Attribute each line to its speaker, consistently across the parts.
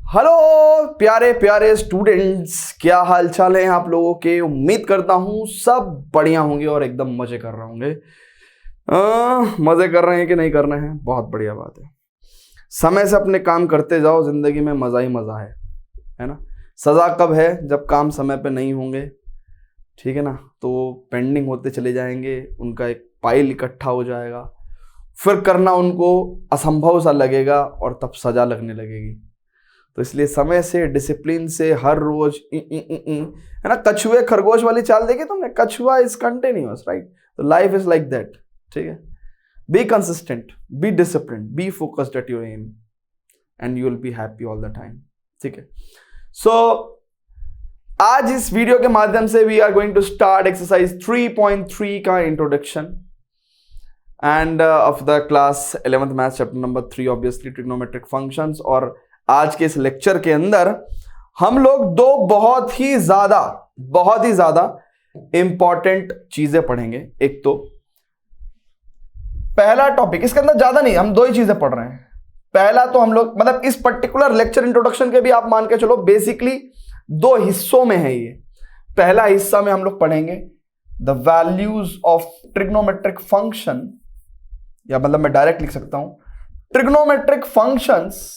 Speaker 1: Hello प्यारे प्यारे students, क्या हाल चाल है आप लोगों के। उम्मीद करता हूँ सब बढ़िया होंगे और एकदम मजे कर रहे होंगे। मजे कर रहे हैं कि नहीं कर रहे हैं, बहुत बढ़िया बात है। समय से अपने काम करते जाओ, जिंदगी में मजा ही मजा है ना। सजा कब है? जब काम समय पे नहीं होंगे, ठीक है ना, तो पेंडिंग होते चले जाएंगे, उनका एक पाइल इकट्ठा हो जाएगा, फिर करना उनको असंभव सा लगेगा और तब सजा लगने लगेगी। तो इसलिए समय से, डिसिप्लिन से हर रोज है ना। कछुए खरगोश वाली चाल देखी तुमने? कछुआ इज कंटिन्यूअस, राइट? तो लाइफ इज लाइक दैट, ठीक है। Be consistent, be discipline, be focused at your aim and you will be happy all the time, ठीक है। सो आज इस वीडियो के माध्यम से we are going to start exercise 3.3 का introduction and of the class 11th math chapter number 3 obviously trigonometric functions. और आज के इस लेक्चर के अंदर हम लोग दो बहुत ही ज्यादा इंपॉर्टेंट चीजें पढ़ेंगे। एक तो पहला टॉपिक, इसके अंदर ज्यादा नहीं, हम दो ही चीजें पढ़ रहे हैं। पहला तो हम लोग मतलब इस पर्टिकुलर लेक्चर इंट्रोडक्शन के भी आप मान के चलो बेसिकली दो हिस्सों में है ये। पहला हिस्सा में हम लोग पढ़ेंगे the values of trigonometric function, या मतलब मैं डायरेक्ट लिख सकता हूं trigonometric functions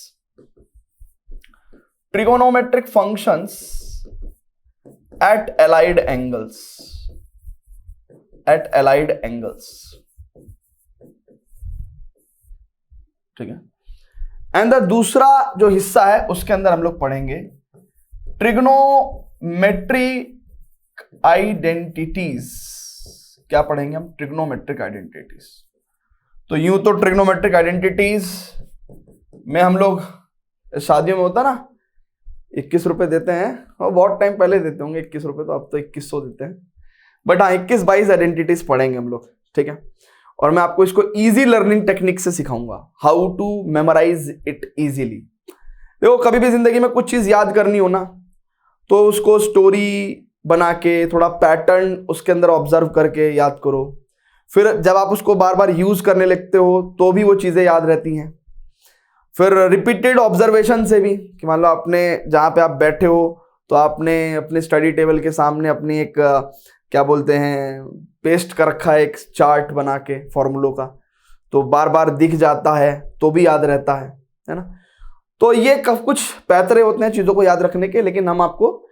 Speaker 1: at allied angles, ठीक है। एंड द दूसरा जो हिस्सा है उसके अंदर हम लोग पढ़ेंगे ट्रिग्नोमेट्रिक आइडेंटिटीज। क्या पढ़ेंगे हम? Trigonometric identities. तो यूं तो ट्रिग्नोमेट्रिक आइडेंटिटीज में हम लोग शादियों में होता ना 21 रुपए देते हैं, और बहुत टाइम पहले देते होंगे 21 रुपए, तो अब तो 2100 देते हैं। बट हाँ, 21-22 आइडेंटिटीज पढ़ेंगे हम लोग, ठीक है। और मैं आपको इसको इजी लर्निंग टेक्निक से सिखाऊंगा, how to memorise it easily. देखो, कभी भी जिंदगी में कुछ चीज याद करनी हो ना, तो उसको स्टोरी बना के थोड़ा पैटर्न उसके अंदर ऑब्जर्व करके याद करो। फिर जब आप उसको बार बार यूज करने लगते हो तो भी वो चीजें याद रहती हैं। फिर रिपीटेड ऑब्जर्वेशन से भी, कि मान लो आपने जहाँ पे आप बैठे हो तो आपने अपने स्टडी टेबल के सामने अपनी एक क्या बोलते हैं पेस्ट कर रखा है, एक चार्ट बना के फॉर्मूलों का, तो बार बार दिख जाता है तो भी याद रहता है ना। तो ये कुछ पैतरे होते हैं चीज़ों को याद रखने के, लेकिन हम आपको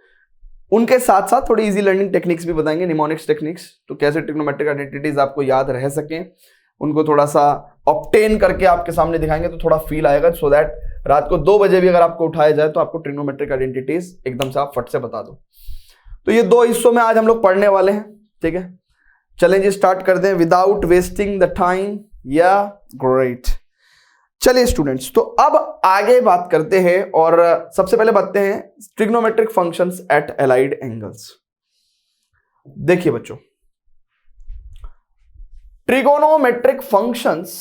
Speaker 1: उनके साथ साथ थोड़ी इजी लर्निंग टेक्निक्स भी बताएंगे, निमोनिक्स टेक्निक्स, तो कैसे ट्रिग्नोमेट्रिक आइडेंटिटीज आपको याद रह सकें, उनको थोड़ा सा ऑब्टेन करके आपके सामने दिखाएंगे तो थोड़ा फील आएगा, सो दैट रात को 2 बजे भी अगर आपको उठाया जाए तो आपको ट्रिग्नोमेट्रिक आइडेंटिटीज एकदम से आप फट से बता दो। तो ये 2 हिस्सों में आज हम लोग पढ़ने वाले हैं, ठीक है। चलें जी, स्टार्ट कर दें विदाउट वेस्टिंग द टाइम। या ग्रेट। चलिए स्टूडेंट्स, तो अब आगे बात करते हैं और सबसे पहले बात हैं trigonometric functions eight allied angles. देखिए बच्चों, trigonometric functions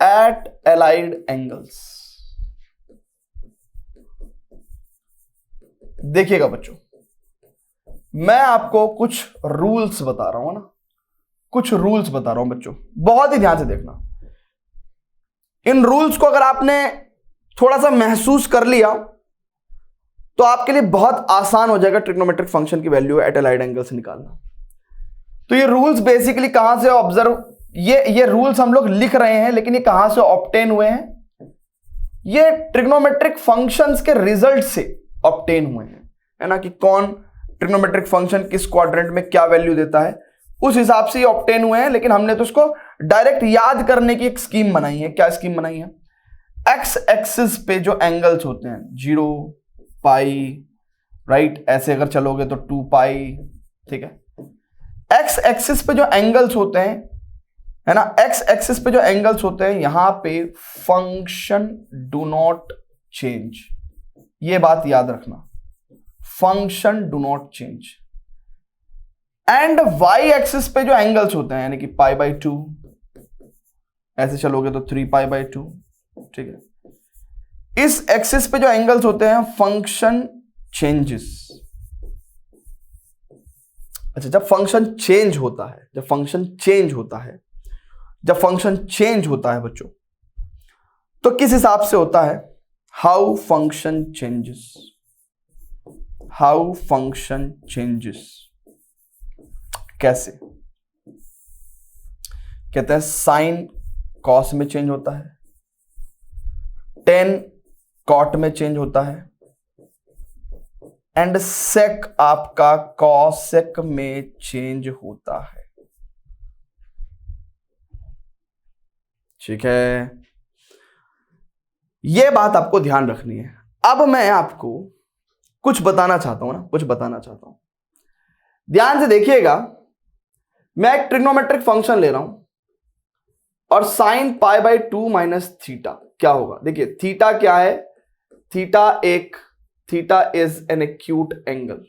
Speaker 1: eight allied angles. देखिएगा बच्चों, मैं आपको कुछ रूल्स बता रहा हूं ना, कुछ रूल्स बता रहा हूं बच्चों, बहुत ही ध्यान से देखना। इन रूल्स को अगर आपने थोड़ा सा महसूस कर लिया तो आपके लिए बहुत आसान हो जाएगा ट्रिग्नोमेट्रिक फंक्शन की वैल्यू एट एलाइड एंगल से निकालना। तो ये रूल्स बेसिकली कहां से ऑब्जर्व, ये रूल्स हम लोग लिख रहे हैं, लेकिन ये कहां से ऑब्टेन हुए हैं? ये ट्रिग्नोमेट्रिक फंक्शंस के रिजल्ट से ऑब्टेन हुए हैं, है ना, कि कौन ट्रिग्नोमेट्रिक फंक्शन किस क्वाड्रेंट में क्या वैल्यू देता है, उस हिसाब से ऑब्टेन हुए हैं। लेकिन हमने तो उसको डायरेक्ट याद करने की एक स्कीम बनाई है। क्या स्कीम बनाई है? एक्स एक्सिस पे जो एंगल्स होते हैं 0, पाई, राइट, ऐसे अगर चलोगे तो 2 पाई, ठीक है। एक्स एक्सिस पे जो एंगल्स होते हैं, है ना, एक्स एक्सिस पे जो एंगल्स होते हैं, यहां पे फंक्शन डू नॉट चेंज। ये बात याद रखना, function do not change. And Y axis पे जो एंगल्स होते हैं, यानी कि π/2, ऐसे चलोगे तो 3π/2, ठीक है। इस एक्सिस पे जो एंगल्स होते हैं फंक्शन चेंजेस। अच्छा, जब फंक्शन चेंज होता है जब फंक्शन चेंज होता है बच्चों, तो किस हिसाब से होता है? How function changes, how function changes, कैसे? कहते हैं साइन कॉस में चेंज होता है, टेन कॉट में चेंज होता है, एंड सेक आपका कॉसेक में चेंज होता है। ठीक है, यह बात आपको ध्यान रखनी है। अब मैं आपको कुछ बताना चाहता हूं ना, कुछ बताना चाहता हूं, ध्यान से देखिएगा। मैं एक ट्रिग्नोमेट्रिक फंक्शन ले रहा हूं और sine pi by 2 minus theta क्या होगा? देखिए थीटा क्या है? Theta is an acute angle.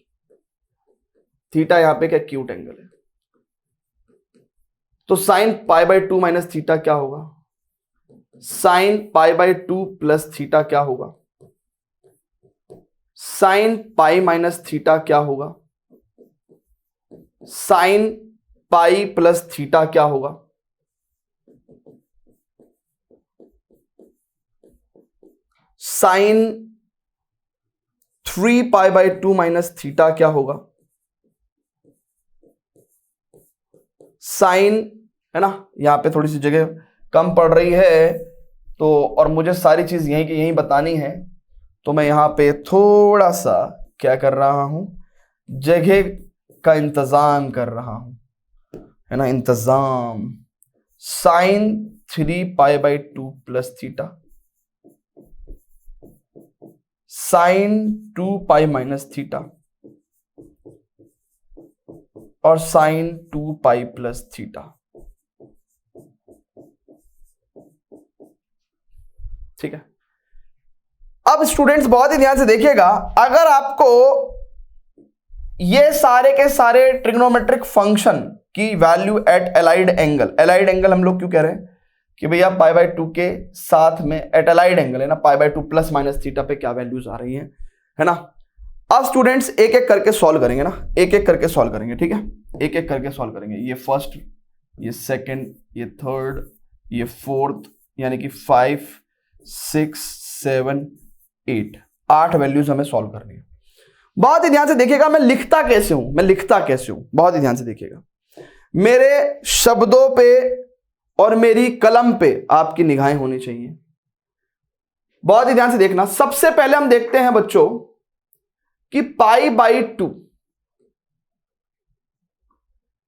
Speaker 1: Theta यहां पे एक एक्यूट एंगल है, तो sine pi by 2 minus theta क्या होगा? Sine pi by 2 plus theta क्या होगा? साइन पाई माइनस थीटा क्या होगा? साइन पाई प्लस थीटा क्या होगा? Sine 3 pi by 2 minus theta क्या होगा? साइन, है ना, यहां पे थोड़ी सी जगह कम पड़ रही है, तो और मुझे सारी चीज यहीं की यहीं बतानी है, तो मैं यहां पे थोड़ा सा क्या कर रहा हूं, जगह का इंतजाम कर रहा हूं, है ना, इंतजाम। Sine 3 pi by 2 plus theta, sine 2 pi minus theta और साइन 2 पाई प्लस थीटा। ठीक है, अब स्टूडेंट्स बहुत ही ध्यान से देखिएगा, अगर आपको ये सारे के सारे ट्रिग्नोमेट्रिक फंक्शन की value at allied angle, allied angle हम लोग क्यों कह रहे हैं कि भैया पाई बाई 2 के साथ में एट एलाइड एंगल है ना, पाई बाई 2 प्लस माइनस थीटा पे क्या वैल्यूज आ रही हैं, है ना। अब स्टूडेंट्स एक एक करके सॉल्व करेंगे ना, एक एक करके सॉल्व करेंगे, ठीक है, एक एक करके सॉल्व करेंगे। ये फर्स्ट, ये सेकंड, ये थर्ड, ये फोर्थ, यानी कि 5 6 7 8, 8 वैल्यूज हमें सॉल्व करनी है। बहुत ही ध्यान से देखिएगा मैं लिखता कैसे हूं, मैं लिखता कैसे हूं, बहुत ही ध्यान से देखिएगा। मेरे शब्दों पे और मेरी कलम पे आपकी निगाहें होनी चाहिए, बहुत ही ध्यान से देखना। सबसे पहले हम देखते हैं बच्चों कि पाई बाई 2,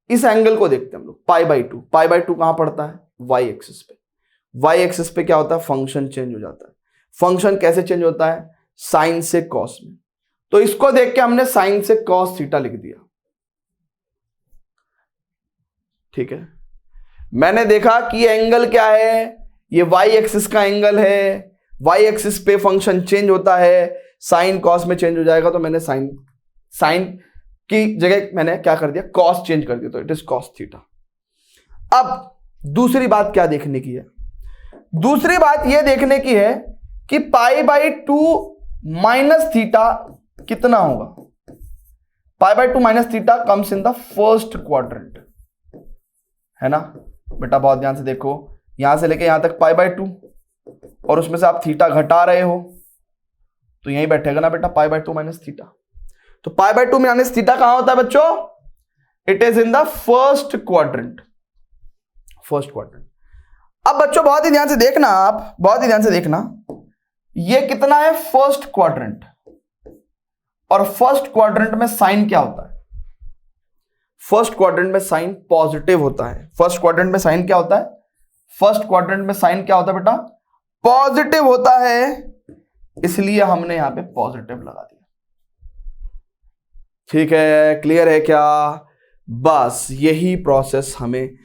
Speaker 1: इस एंगल को देखते हैं हम लोग। पाई बाई 2, पाई बाई 2 कहां पड़ता है? वाई एक्सिस पे। वाई एक्सिस पे क्या होता है? फंक्शन चेंज हो जाता है। फंक्शन कैसे चेंज होता है? साइन से कॉस में। तो इसको देख के हमने साइन से कॉस थीटा लिख दिया, ठीक है। मैंने देखा कि ये एंगल क्या है, ये वाई एक्सिस का एंगल है, वाई एक्सिस पे फंक्शन चेंज होता है, साइन कॉस में चेंज हो जाएगा, तो मैंने साइन की जगह मैंने क्या कर दिया? कॉस चेंज कर दिया, तो इट इज कॉस थीटा। अब दूसरी बात क्या देखने की है? दूसरी बात यह देखने की है कि पाई बाई 2 माइनस थीटा कितना होगा? पाई by 2 minus theta comes in the first quadrant, है ना बेटा। बहुत ध्यान से देखो, यहां से लेके यहां तक पाई बाई 2, और उसमें से आप थीटा घटा रहे हो, तो यहीं बैठेगा ना बेटा, पाई बाई 2 माइनस थीटा। तो पाई बाई 2 माइनस थीटा कहां होता है बच्चों? It is in the first quadrant, first quadrant. अब बच्चों बहुत ही ध्यान से देखना, आप बहुत ही ध्यान से देखना, ये कितना है? First quadrant. और फर्स्ट क्वाड्रेंट में साइन क्या होता है? फर्स्ट क्वाड्रेंट में साइन पॉजिटिव होता है। फर्स्ट क्वाड्रेंट में साइन क्या होता है? फर्स्ट क्वाड्रेंट में साइन क्या होता है बेटा? पॉजिटिव होता है, इसलिए हमने यहां पे पॉजिटिव लगा दिया। ठीक है, क्लियर है क्या? बस यही प्रोसेस हमें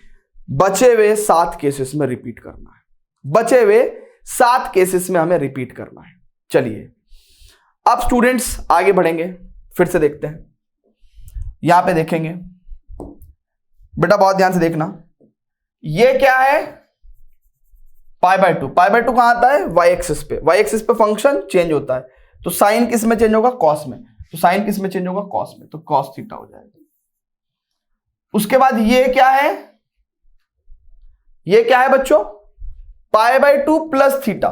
Speaker 1: बचे हुए 7 केसेस में रिपीट करना है, बचे हुए 7 केसेस में हमें रिपीट करना है। चलिए अब स्टूडेंट्स आगे बढ़ेंगे, फिर से देखते हैं। यहां पे देखेंगे बेटा, बहुत ध्यान से देखना, ये क्या है? पाई बाई 2। पाई बाई 2 कहां आता है? वाई एक्सिस पे। वाई एक्सिस पे फंक्शन चेंज होता है, तो साइन किस में चेंज होगा? कॉस में। तो साइन किस में चेंज होगा? कॉस में, तो कॉस थीटा हो जाएगा। उसके बाद ये क्या है? ये क्या है बच्चों, π/2 प्लस थीटा।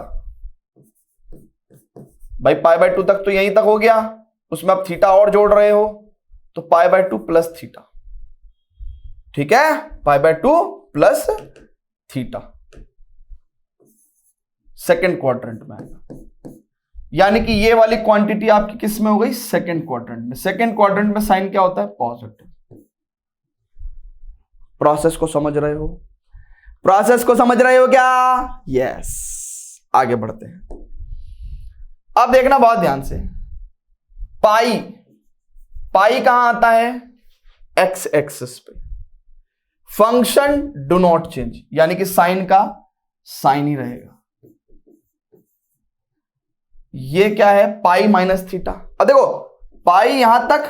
Speaker 1: भाई π/2 तक तो यहीं तक हो गया, उसमें आप थीटा और जोड़ रहे हो, तो π/2 प्लस थीटा। ठीक है, π/2 प्लस थीटा सेकेंड क्वाड्रेंट में आएगा। यानी कि ये वाली क्वांटिटी आपकी किस में हो गई, सेकेंड क्वाड्रेंट में। सेकेंड क्वाड्रेंट में साइन क्या होता है, पॉजिटिव। प्रोसेस को समझ रहे हो, प्रोसेस को समझ रहे हो क्या? यस। आगे बढ़ते हैं। अब देखना बहुत ध्यान से, पाई कहां आता है, एक्स एक्सिस पे। फंक्शन डू नॉट चेंज, यानी कि साइन का साइन ही रहेगा। ये क्या है, पाई माइनस थीटा। अब देखो पाई यहां तक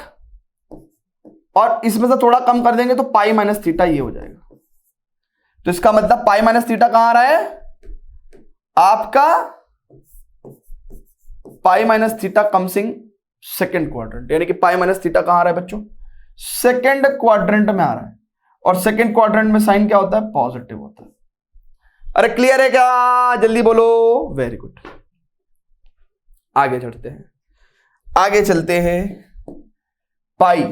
Speaker 1: और इसमें से थोड़ा कम कर देंगे तो पाई माइनस थीटा ये हो जाएगा। तो इसका मतलब पाई माइनस थीटा कहां आ रहा है आपका, pi minus theta comes in second quadrant. यानी कि पाई माइनस थीटा कहां आ रहा है बच्चों, सेकेंड क्वाड्रेंट में आ रहा है। और सेकेंड क्वाड्रेंट में साइन क्या होता है, पॉजिटिव होता है। अरे क्लियर है क्या, जल्दी बोलो। Very good. आगे चलते हैं, आगे चलते हैं। पाई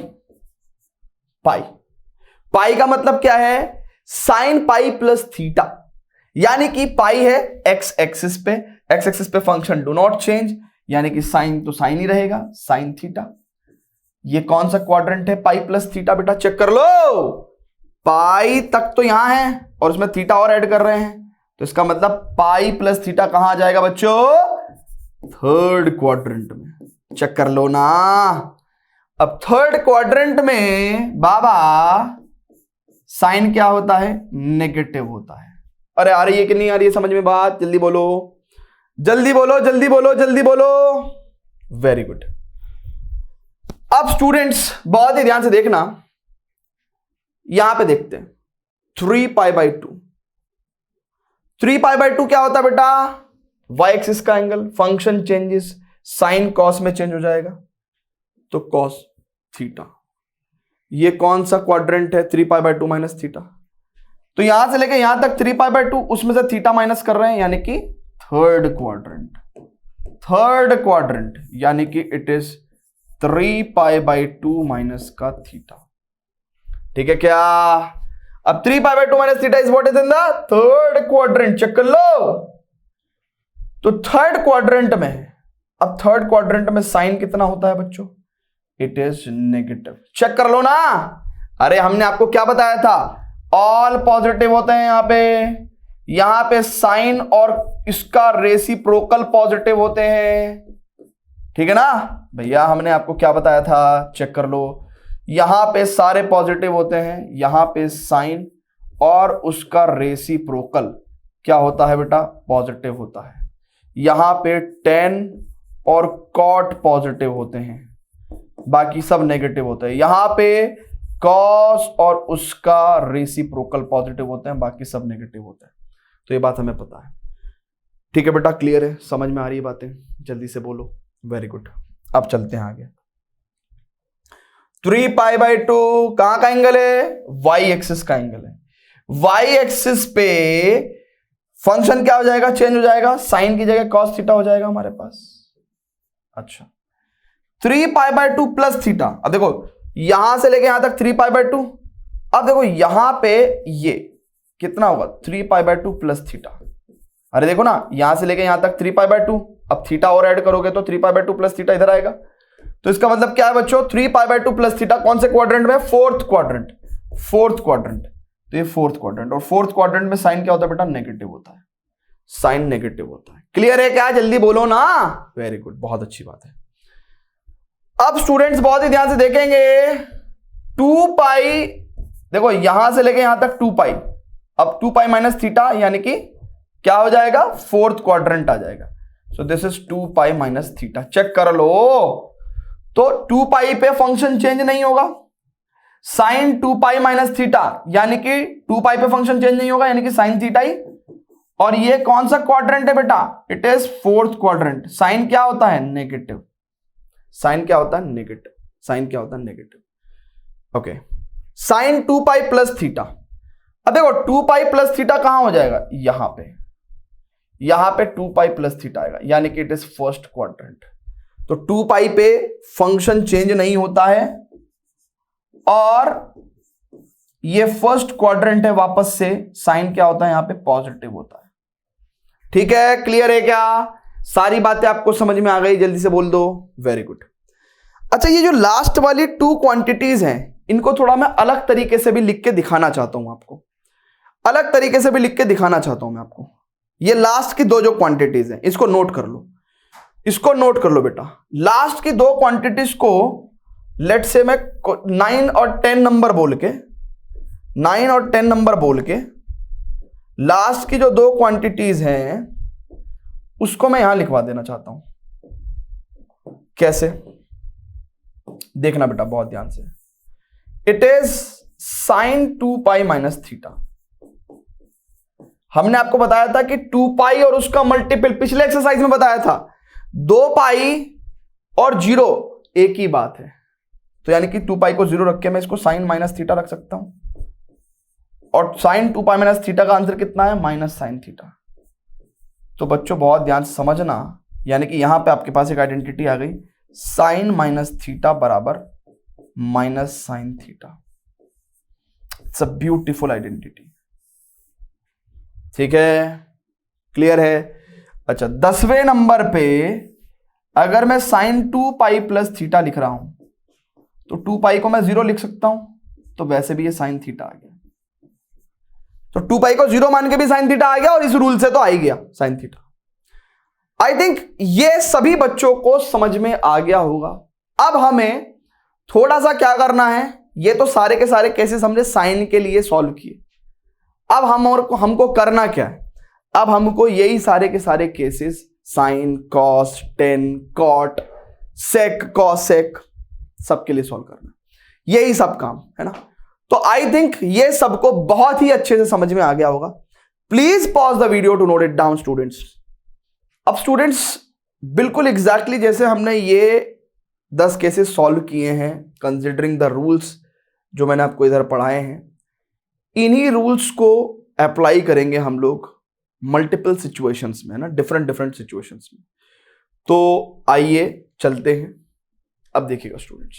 Speaker 1: का मतलब क्या है, साइन पाई प्लस थीटा। यानी कि पाई है एक्स एक्सिस पे, एक्स एक्सिस पे फंक्शन डू नॉट चेंज, यानी कि साइन तो साइन ही रहेगा, साइन थीटा। ये कौन सा क्वाड्रेंट है, पाई प्लस थीटा। बेटा चेक कर लो, पाई तक तो यहां है और उसमें थीटा और ऐड कर रहे हैं, तो इसका मतलब पाई प्लस थीटा कहां आ जाएगा बच्चों, थर्ड क्वाड्रेंट में। चेक कर लो ना। अब थर्ड क्वाड्रेंट में बाबा साइन क्या होता है, नेगेटिव होता है। अरे आ रही है कि नहीं आ रही है समझ में बात, जल्दी बोलो, जल्दी बोलो, जल्दी बोलो, जल्दी बोलो। Very good. अब स्टूडेंट्स बहुत ही ध्यान से देखना, यहां पे देखते हैं 3π/2। 3π/2 क्या होता है बेटा, y एक्सिस का angle, function changes, sine cos में चेंज हो जाएगा, तो कॉस थीटा। ये कौन सा क्वाड्रेंट है, 3π/2 माइनस थीटा। तो यहां से लेके यहां तक 3π/2, उसमें से थीटा माइनस कर रहे हैं, यानी कि थर्ड क्वाड्रेंट। थर्ड क्वाड्रेंट यानी कि इट इज 3π/2 माइनस का थीटा। ठीक है क्या? अब 3π/2 minus theta is what is in the third quadrant. Check कर लो। तो थर्ड क्वाड्रेंट में, अब थर्ड क्वाड्रेंट में साइन कितना होता है बच्चों, इट इज नेगेटिव। चेक कर लो ना। अरे हमने आपको क्या बताया था, ऑल पॉजिटिव होते हैं यहां पे साइन और इसका रेसिप्रोकल पॉजिटिव होते हैं। ठीक है ना भैया, हमने आपको क्या बताया था, चेक कर लो। यहां पे सारे पॉजिटिव होते हैं, यहां पे साइन और उसका रेसिप्रोकल क्या होता है बेटा, पॉजिटिव होता है। यहां पे tan और cot पॉजिटिव होते हैं, बाकी सब नेगेटिव होते हैं। यहां पे cos और उसका रेसिप्रोकल पॉजिटिव होते हैं, बाकी सब नेगेटिव होते हैं। तो ये बात हमें पता है। ठीक है बेटा, क्लियर है, समझ में आ रही है बातें, जल्दी से बोलो। Very good. अब चलते हैं आगे। 3π/2 कहां का एंगल है, y एक्सिस का एंगल है। y एक्सिस पे फंक्शन क्या हो जाएगा, चेंज हो जाएगा, साइन की जगह cos थीटा हो जाएगा हमारे पास। अच्छा, 3π/2 प्लस थीटा। अब देखो यहां से लेके यहां तक 3π/2। अब देखो यहां पे ये कितना होगा, 3π/2 प्लस थीटा। अरे देखो ना, यहां से लेके यहां तक 3π/2, अब थीटा और ऐड करोगे तो 3π/2 प्लस थीटा इधर आएगा। तो इसका मतलब क्या है बच्चों, 3π/2 प्लस थीटा कौन से क्वाड्रेंट में, फोर्थ क्वाड्रेंट। फोर्थ क्वाड्रेंट, तो ये फोर्थ क्वाड्रेंट, और फोर्थ क्वाड्रेंट में साइन क्या होता है बेटा, नेगेटिव होता है। साइन नेगेटिव होता है। क्लियर है क्या, जल्दी बोलो ना। वेरी गुड, बहुत अच्छी बात है। अब स्टूडेंट्स बहुत ही ध्यान से देखेंगे, 2π, देखो यहां से लेके यहां तक 2π, अब 2π माइनस थीटा यानी कि क्या हो जाएगा, फोर्थ क्वाड्रेंट आ जाएगा। So this is 2π minus theta. Check कर लो, तो 2π पे फंक्शन चेंज नहीं होगा, साइन 2π माइनस थीटा यानी कि 2π पे फंक्शन चेंज नहीं होगा, यानी कि साइन थीटा ही। और ये कौन सा क्वाड्रेंट है बेटा, it is fourth quadrant. Sine क्या होता है, नेगेटिव। साइन क्या होता है, नेगेटिव। साइन क्या होता है, negative. Okay, sine 2π plus theta. अब देखो 2 पाई प्लस थीटा कहां हो जाएगा, यहां पे 2 पाई प्लस थीटा आएगा, यानी कि इट इज फर्स्ट क्वाड्रेंट। तो 2 पाई पे फंक्शन चेंज नहीं होता है और ये फर्स्ट क्वाड्रेंट है, वापस से साइन क्या होता है यहां पे, पॉजिटिव होता है। ठीक है, क्लियर है क्या? सारी बातें आपको समझ में आ गई? जल्दी से बोल दो, वेरी गुड। अच्छा, ये जो लास्ट वाली 2 क्वांटिटीज हैं, इनको थोड़ा मैं अलग तरीके से भी लिख के दिखाना चाहता हूं आपको, अलग तरीके से भी लिख के दिखाना चाहता हूं मैं आपको। ये लास्ट की 2 जो क्वांटिटीज हैं, इसको नोट कर लो, इसको नोट कर लो बेटा। लास्ट की 2 क्वांटिटीज को लेट से मैं 9 और 10 नंबर बोल के, 9 और 10 नंबर बोल के लास्ट की जो 2 क्वांटिटीज हैं उसको मैं यहां लिखवा देना चाहता हूं। कैसे, देखना बेटा बहुत ध्यान से। It is sign 2 pi minus theta. हमने आपको बताया था कि 2 पाई और उसका मल्टीपल, पिछले एक्सरसाइज में बताया था 2 पाई और 0 एक ही बात है। तो यानी कि 2 पाई को 0 रख के मैं इसको साइन माइनस थीटा रख सकता हूं, और साइन 2 पाई माइनस थीटा का आंसर कितना है, माइनस साइन थीटा। तो बच्चों बहुत ध्यान से समझना, यानी कि यहां पे आपके पास एक आइडेंटिटी आ गई, साइन माइनस थीटा बराबर minus sine theta. It's a beautiful identity. ठीक है, क्लियर है? अच्छा, 10वें नंबर पे अगर मैं साइन 2 पाई प्लस थीटा लिख रहा हूं तो 2 पाई को मैं 0 लिख सकता हूं, तो वैसे भी ये साइन थीटा आ गया। तो 2 पाई को 0 मान के भी साइन थीटा आ गया, और इस रूल से तो आ ही गया साइन थीटा। आई थिंक ये सभी बच्चों को समझ में आ गया होगा। अब हमें थोड़ा सा क्या करना है, ये तो सारे के सारे केसेस हमने साइन के लिए सॉल्व किए। अब हमको करना क्या है, अब हमको यही सारे के सारे cases, sine, cos, tan, cot, sec, cosec, सबके लिए सॉल्व करना, यही सब काम है ना। तो आई थिंक ये सबको बहुत ही अच्छे से समझ में आ गया होगा। Please pause the video to note it down students. अब स्टूडेंट्स बिल्कुल एग्जैक्टली जैसे हमने ये 10 केसेस सॉल्व किए हैं, कंसिडरिंग द रूल्स जो मैंने आपको इधर पढ़ाए हैं, इन्हीं रूल्स को अप्लाई करेंगे हम लोग मल्टीपल सिचुएशंस में, है ना, डिफरेंट सिचुएशंस में। तो आइए चलते हैं। अब देखिएगा स्टूडेंट्स,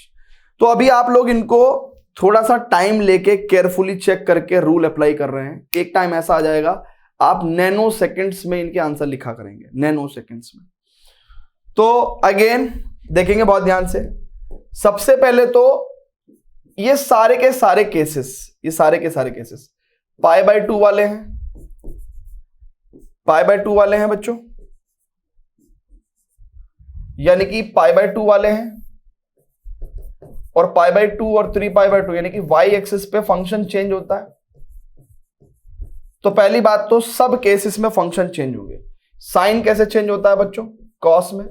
Speaker 1: तो अभी आप लोग इनको थोड़ा सा टाइम लेके केयरफुली चेक करके रूल अप्लाई कर रहे हैं। एक टाइम ऐसा आ जाएगा आप नैनो सेकंड्स में इनके आंसर लिखा करेंगे, नैनो सेकंड्स में। तो अगेन देखेंगे बहुत ध्यान से। सबसे पहले तो ये सारे के सारे केसेस पाई बाय 2 वाले हैं, पाई बाय 2 वाले हैं बच्चों, यानी कि पाई बाय 2 वाले हैं, और पाई बाय 2 और 3 पाई बाय 2, यानी कि वाई एक्सिस पे फंक्शन चेंज होता है। तो पहली बात तो सब केसेस में फंक्शन चेंज होंगे। साइन कैसे चेंज होता है बच्चों, कॉस में,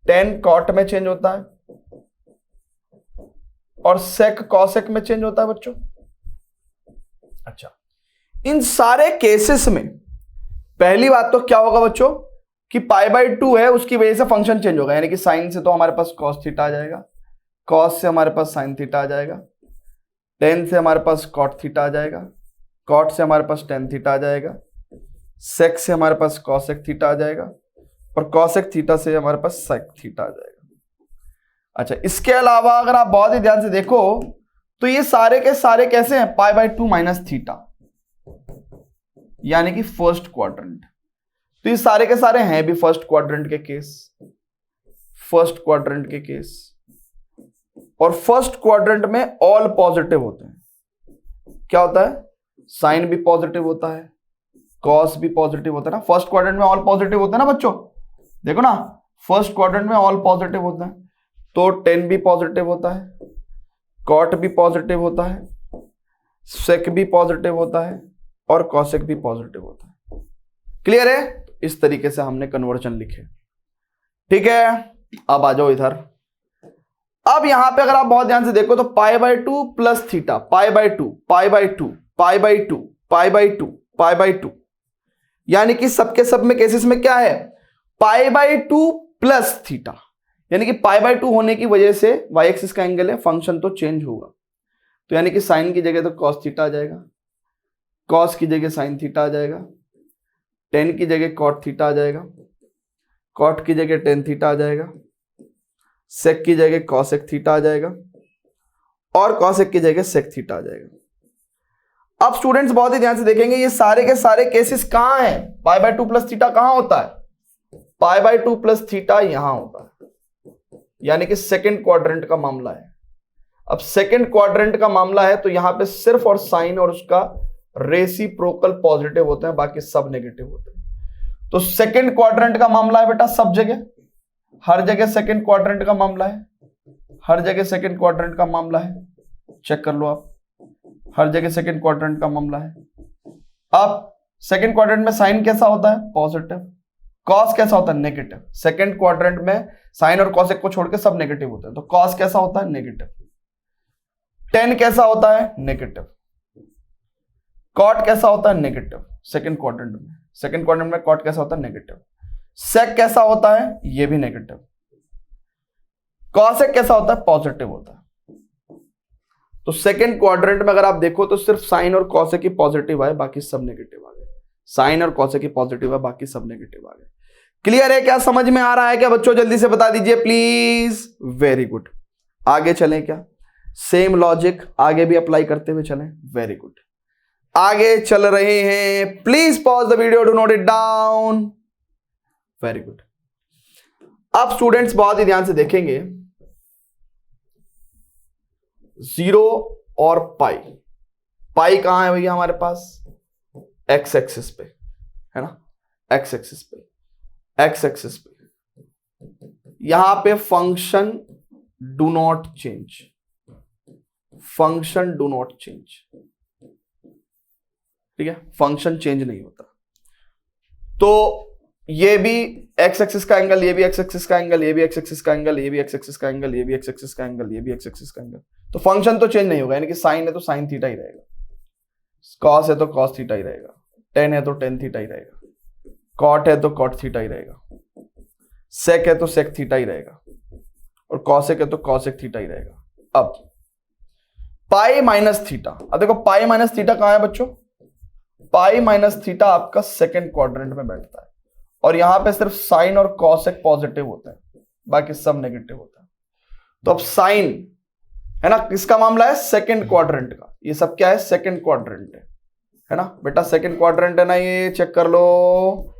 Speaker 1: टेन कॉट में चेंज होता है, और सेक कॉसेक में चेंज होता है बच्चों। अच्छा, इन सारे केसेस में पहली बात तो क्या होगा बच्चों कि पाई बाय 2 है, उसकी वजह से फंक्शन चेंज होगा, यानी कि साइन से तो हमारे पास कॉस थीटा आ जाएगा, कॉस से हमारे पास साइन थीटा आ जाएगा, टेन से हमारे पास कॉट थीटा आ जाएगा, कॉट से हमारे पास टेन थीटा आ जाएगा, सेक से हमारे पास कॉसेक थीटा आ जाएगा, और कॉसेक थीटा से हमारे पास सेक थीटा आ जाएगा। अच्छा, इसके अलावा अगर आप बहुत ही ध्यान से देखो तो ये सारे के सारे कैसे हैं, पाई बाय 2 माइनस थीटा, यानी कि फर्स्ट क्वाड्रेंट। तो ये सारे के सारे हैं भी फर्स्ट क्वाड्रेंट के केस, फर्स्ट क्वाड्रेंट के केस, और फर्स्ट क्वाड्रेंट में ऑल पॉजिटिव होते हैं। क्या होता है, साइन भी पॉजिटिव होता है, कॉस भी पॉजिटिव होता है ना। फर्स्ट क्वाड्रेंट में ऑल पॉजिटिव होता है ना बच्चों, देखो ना, फर्स्ट क्वाड्रेंट में ऑल पॉजिटिव होता है। तो टेन भी पॉजिटिव होता है, कॉट भी पॉजिटिव होता है, सेक भी पॉजिटिव होता है, और कॉसेक भी पॉजिटिव होता है। क्लियर है? इस तरीके से हमने कन्वर्जन लिखे। ठीक है, अब आ जाओ इधर। अब यहां पे अगर आप बहुत ध्यान से देखो तो pi by 2 plus theta, pi by 2, pi by 2, pi by 2, pi by 2, pi by 2, यानी कि सबके सब में केसेस में क्या है, पाई बाय 2 प्लस थीटा, यानी कि पाई बाय 2 होने की वजह से वाई एक्सिस का एंगल है, फंक्शन तो चेंज होगा। तो यानी कि साइन की जगह तो कॉस थीटा आ जाएगा, कॉस की जगह साइन थीटा आ जाएगा, टेन की जगह कॉट थीटा आ जाएगा, कॉट की जगह टेन थीटा आ जाएगा, सेक की जगह कॉसेक थीटा आ जाएगा और कॉसेक की जगह सेक थीटा आ जाएगा। अब स्टूडेंट्स बहुत ही ध्यान से देखेंगे, ये सारे के सारे केसेस कहां हैं? पाई बाय 2 प्लस थीटा कहां होता है? पाई बाय 2 प्लस थीटा यहां होता है, यानी कि सेकंड क्वाड्रेंट का मामला है। अब सेकंड क्वाड्रेंट का मामला है तो यहां पे सिर्फ और साइन और उसका रेसिप्रोकल पॉजिटिव होते हैं, बाकी सब नेगेटिव होते हैं। तो सेकंड क्वाड्रेंट का मामला है बेटा सब जगह, हर जगह सेकंड क्वाड्रेंट का मामला है, हर जगह सेकंड क्वाड्रेंट का मामला है, चेक कर लो आप, हर जगह सेकंड क्वाड्रेंट का मामला है। अब सेकंड क्वाड्रेंट में साइन कैसा होता है? पॉजिटिव। कॉस कैसा होता है? नेगेटिव। सेकंड क्वाड्रेंट में साइन और कॉसेक को छोड़ के सब नेगेटिव होते हैं, तो कॉस कैसा होता है? नेगेटिव। टेन कैसा होता है? नेगेटिव। कॉट कैसा होता है? नेगेटिव। सेकंड क्वाड्रेंट में, सेकंड क्वाड्रेंट में कॉट कैसा होता है? नेगेटिव। सेक कैसा होता है? ये भी नेगेटिव। कॉसेक कैसा होता है? पॉजिटिव होता है। तो सेकंड क्वाड्रेंट में अगर आप देखो तो सिर्फ साइन और कॉसेक की पॉजिटिव आए, बाकी सब नेगेटिव आ गए। साइन और कॉसेक की पॉजिटिव है, बाकी सब नेगेटिव आ गए। क्लियर है? क्या समझ में आ रहा है क्या बच्चों? जल्दी से बता दीजिए प्लीज। Very good. आगे चलें क्या? सेम लॉजिक आगे भी अप्लाई करते हुए चलें। वेरी गुड, आगे चल रहे हैं। Please pause the video, do not it down. Very good. अब स्टूडेंट्स बहुत ही ध्यान से देखेंगे, जीरो और पाई। पाई कहां है भैया हमारे पास? एक्स एक्सिस पे है ना, एक्स एक्सिस पे, एक्स एक्सिस पे। यहां पे function do not change, function do not change, ठीक है, फंक्शन चेंज नहीं होता। तो ये भी एक्स एक्सिस का एंगल, ये भी एक्स एक्सिस का एंगल, ये भी एक्स एक्सिस का एंगल, ये भी एक्स एक्सिस का एंगल, ये भी एक्स एक्सिस का एंगल, ये भी एक्स एक्सिस का एंगल, तो फंक्शन तो चेंज नहीं होगा। यानी कि साइन है तो साइन थीटा ही रहेगा, कॉस है तो कॉस थीटा ही रहेगा, टेन है तो टेन थीटा ही रहेगा, कॉट है तो कॉट थीटा ही रहेगा, सेक है तो सेक थीटा ही रहेगा, और कॉसेक है तो कॉसेक थीटा ही रहेगा। अब पाई माइनस थीटा, अब देखो पाई माइनस थीटा कहां है बच्चों? पाई माइनस थीटा आपका सेकंड क्वाड्रेंट में बैठता है, और यहां पे सिर्फ साइन और कॉसेक पॉजिटिव होते हैं, बाकी सब नेगेटिव होता है। तो अब साइन है ना, किसका मामला है? सेकंड क्वाड्रेंट का। ये सब क्या है? सेकंड क्वाड्रेंट है ना बेटा, सेकंड क्वाड्रेंट है ना, ये चेक कर लो,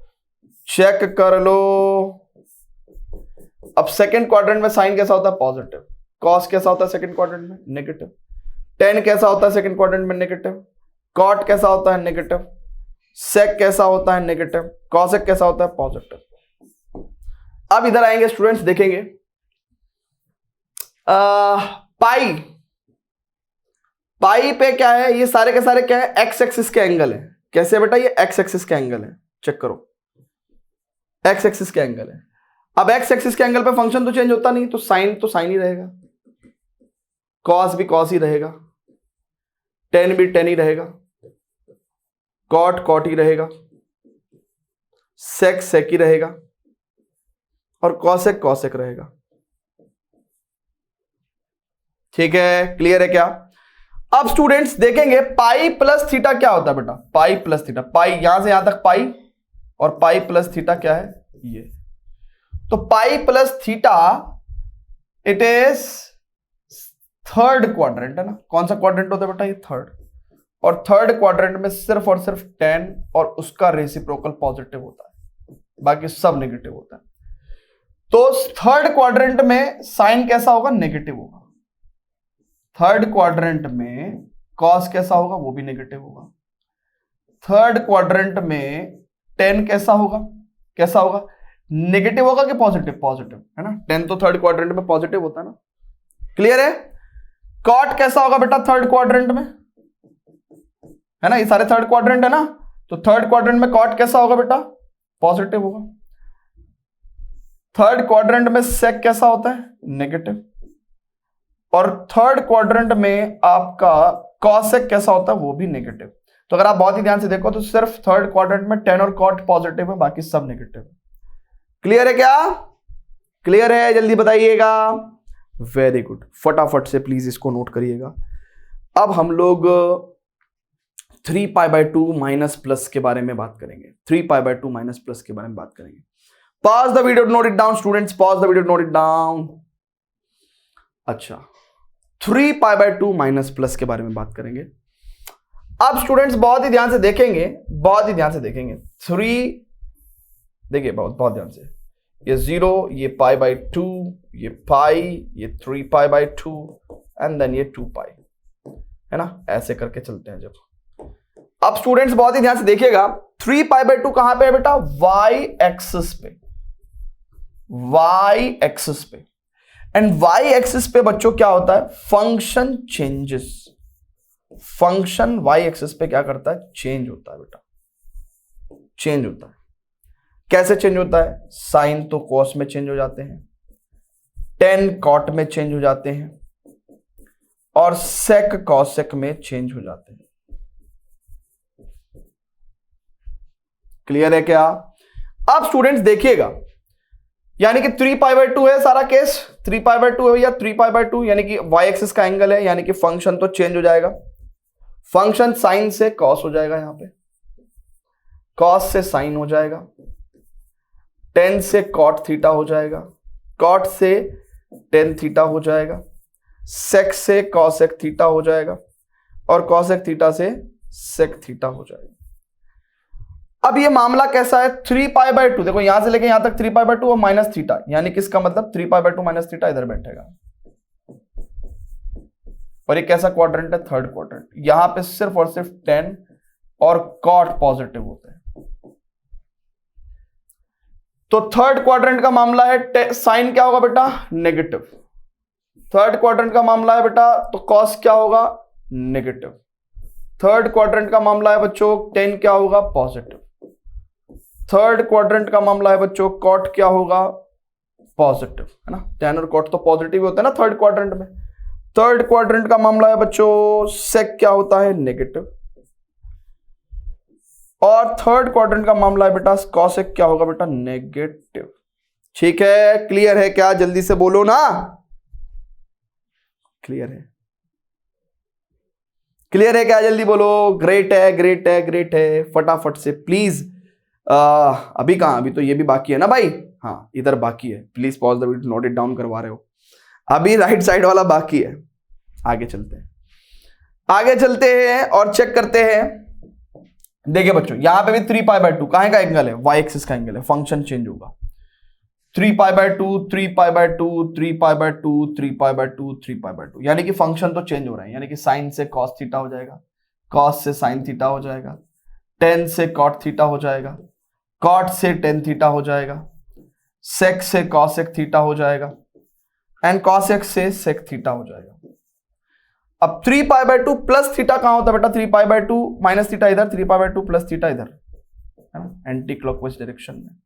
Speaker 1: चेक कर लो। अब सेकंड क्वाड्रेंट में साइन कैसा होता है? पॉजिटिव। कॉस कैसा होता है सेकंड क्वाड्रेंट में? नेगेटिव। टेन कैसा होता है सेकंड क्वाड्रेंट में? नेगेटिव। कॉट कैसा होता है? नेगेटिव। सेक कैसा होता है? नेगेटिव। कॉसेक कैसा होता है? पॉजिटिव। अब इधर आएंगे स्टूडेंट्स, देखेंगे पाई, पाई पे क्या है? ये सारे के सारे क्या है? एक्स एक्सिस के एंगल है। कैसे बेटा? ये एक्स एक्सिस के एंगल है, चेक करो, एक्स एक्सिस के एंगल है। अब एक्स एक्सिस के एंगल पे फंक्शन तो चेंज होता नहीं, तो साइन ही रहेगा, कॉस भी कॉस ही रहेगा, टेन भी टेन ही रहेगा, कॉट कॉट ही रहेगा, सेक सेक ही रहेगा, और कॉसेक कॉसेक रहेगा। ठीक है, क्लियर है क्या? अब स्टूडेंट्स देखेंगे पाई प्लस थीटा क्या होता है बेटा? पाई प्लस थीटा, पाई यहां से यहां तक पाई, और पाई प्लस थीटा क्या है? ये। तो पाई plus theta it is third quadrant है ना। कौन सा क्वाड्रेंट होता है बेटा? ये थर्ड। और थर्ड क्वाड्रेंट में सिर्फ और सिर्फ टेन और उसका रेसिप्रोकल पॉजिटिव होता है, बाकी सब नेगेटिव होता है। तो थर्ड क्वाड्रेंट में साइन कैसा होगा? नेगेटिव होगा। थर्ड क्वाड्रेंट में कॉस कैसा होगा? वो भी नेगेटिव होगा। थर्ड क्वाड्रेंट में टेन कैसा होगा? कैसा होगा? नेगेटिव होगा कि पॉजिटिव? पॉजिटिव है ना, टेन तो थर्ड क्वाड्रेंट में पॉजिटिव होता है ना। क्लियर है? कॉट कैसा होगा बेटा थर्ड क्वाड्रेंट में? है ना, ये सारे थर्ड क्वाड्रेंट है ना, तो थर्ड क्वाड्रेंट में कॉट कैसा होगा बेटा? पॉजिटिव होगा। थर्ड क्वाड्रेंट में सेक कैसा होता है? नेगेटिव। और थर्ड क्वाड्रेंट में आपका कॉसेक कैसा होता है? वो भी नेगेटिव। तो अगर आप बहुत ही ध्यान से देखो तो सिर्फ थर्ड क्वाड्रेंट में टेन और कॉट पॉजिटिव है, बाकी सब नेगेटिव है। क्लियर है क्या? क्लियर है? जल्दी बताइएगा। वेरी गुड, फटाफट से प्लीज इसको नोट करिएगा। अब हम लोग 3π/2 माइनस प्लस के बारे में बात करेंगे। 3π/2 माइनस प्लस के बारे में बात करेंगे। Pause the video, note it down students, pause the video, note it down. अच्छा, 3π/2 माइनस प्लस के बारे में बात करेंगे। अब स्टूडेंट्स बहुत ही ध्यान से देखेंगे, बहुत ही ध्यान से देखेंगे। 3 देखिए, बहुत ध्यान से, ये 0, ये π/2, ये पाई, ये 3π/2 एंड देन ये 2π, है ना, ऐसे करके चलते हैं जब। अब स्टूडेंट्स बहुत ही ध्यान से देखिएगा, 3π/2 कहां पे है बेटा? y एक्सिस पे, y एक्सिस पे। एंड y एक्सिस पे बच्चों क्या होता है? Function changes. Function y axis पे क्या करता है? चेंज होता है बेटा, चेंज होता है। कैसे चेंज होता है? साइन तो कॉस में चेंज हो जाते हैं, टेन कॉट में चेंज हो जाते हैं, और सेक कॉसेक में चेंज हो जाते हैं। क्लियर है क्या? अब स्टूडेंट्स देखिएगा, यानी कि 3π/2 है सारा केस, 3π/2 है भैया, 3π/2 यानी कि y एक्सिस का एंगल है, यानी कि फंक्शन तो चेंज हो जाएगा। फंक्शन साइन से कॉस हो जाएगा, यहां पे कॉस से साइन हो जाएगा, टेन से कॉट थीटा हो जाएगा, कॉट से टेन थीटा हो जाएगा, सेक से कॉसेक थीटा हो जाएगा, और कॉसेक थीटा से सेक थीटा हो जाएगा। अब ये मामला कैसा है? 3π/2, देखो यहां से लेके यहां तक 3π/2 और माइनस थीटा, यानी कि इसका मतलब 3π/2 माइनस थीटा इधर बैठेगा। और ये कैसा क्वाड्रेंट है? Third quadrant. यहां पे सिर्फ और सिर्फ टेन और कॉट पॉजिटिव होते हैं। तो थर्ड क्वाड्रेंट का मामला है, साइन क्या होगा बेटा? नेगेटिव। थर्ड क्वाड्रेंट का मामला है बेटा, तो कॉस क्या होगा? नेगेटिव। थर्ड क्वाड्रेंट का मामला है बच्चों, टेन क्या होगा? पॉजिटिव। थर्ड क्वाड्रेंट का मामला है बच्चों, कॉट क्या होगा? पॉजिटिव, है ना। टेन और कॉट तो पॉजिटिव होता है ना थर्ड क्वाड्रेंट में। थर्ड क्वाड्रेंट का मामला है बच्चों, सेक क्या होता है? नेगेटिव। और थर्ड क्वाड्रेंट का मामला है बेटा, कॉसेक क्या होगा बेटा? नेगेटिव। ठीक है, क्लियर है क्या? जल्दी से बोलो ना, क्लियर है? क्लियर है क्या? जल्दी बोलो। ग्रेट है, ग्रेट है, ग्रेट है, फटाफट से प्लीज। अभी कहां? अभी तो ये भी बाकी है ना भाई। हाँ, इधर बाकी है, please pause the video, note it down करवा रहे हो। अभी राइट साइड वाला बाकी है। आगे चलते हैं, आगे चलते हैं और चेक करते हैं। देखिए बच्चों, यहां पे भी 3π/2 कहां का एंगल है? y एक्सिस का एंगल है, फंक्शन चेंज होगा। 3π/2, 3π/2, 3π/2, 3π/2, 3π/2, यानी कि फंक्शन तो चेंज हो रहा है, यानी कि साइन से कॉस थीटा हो जाएगा, कॉस से साइन थीटा हो जाएगा, टेन से कॉट थीटा हो जाएगा, कॉट से टेन थीटा हो जाएगा, सेक से कॉसेक थीटा हो जाएगा, एंड कॉसेक से सेक थीटा हो जाएगा। अब 3π/2 प्लस थीटा कहां होता है बेटा? 3π/2 माइनस थीटा इधर, 3π/2 प्लस थीटा इधर, है ना, एंटी क्लॉकवाइज डायरेक्शन में।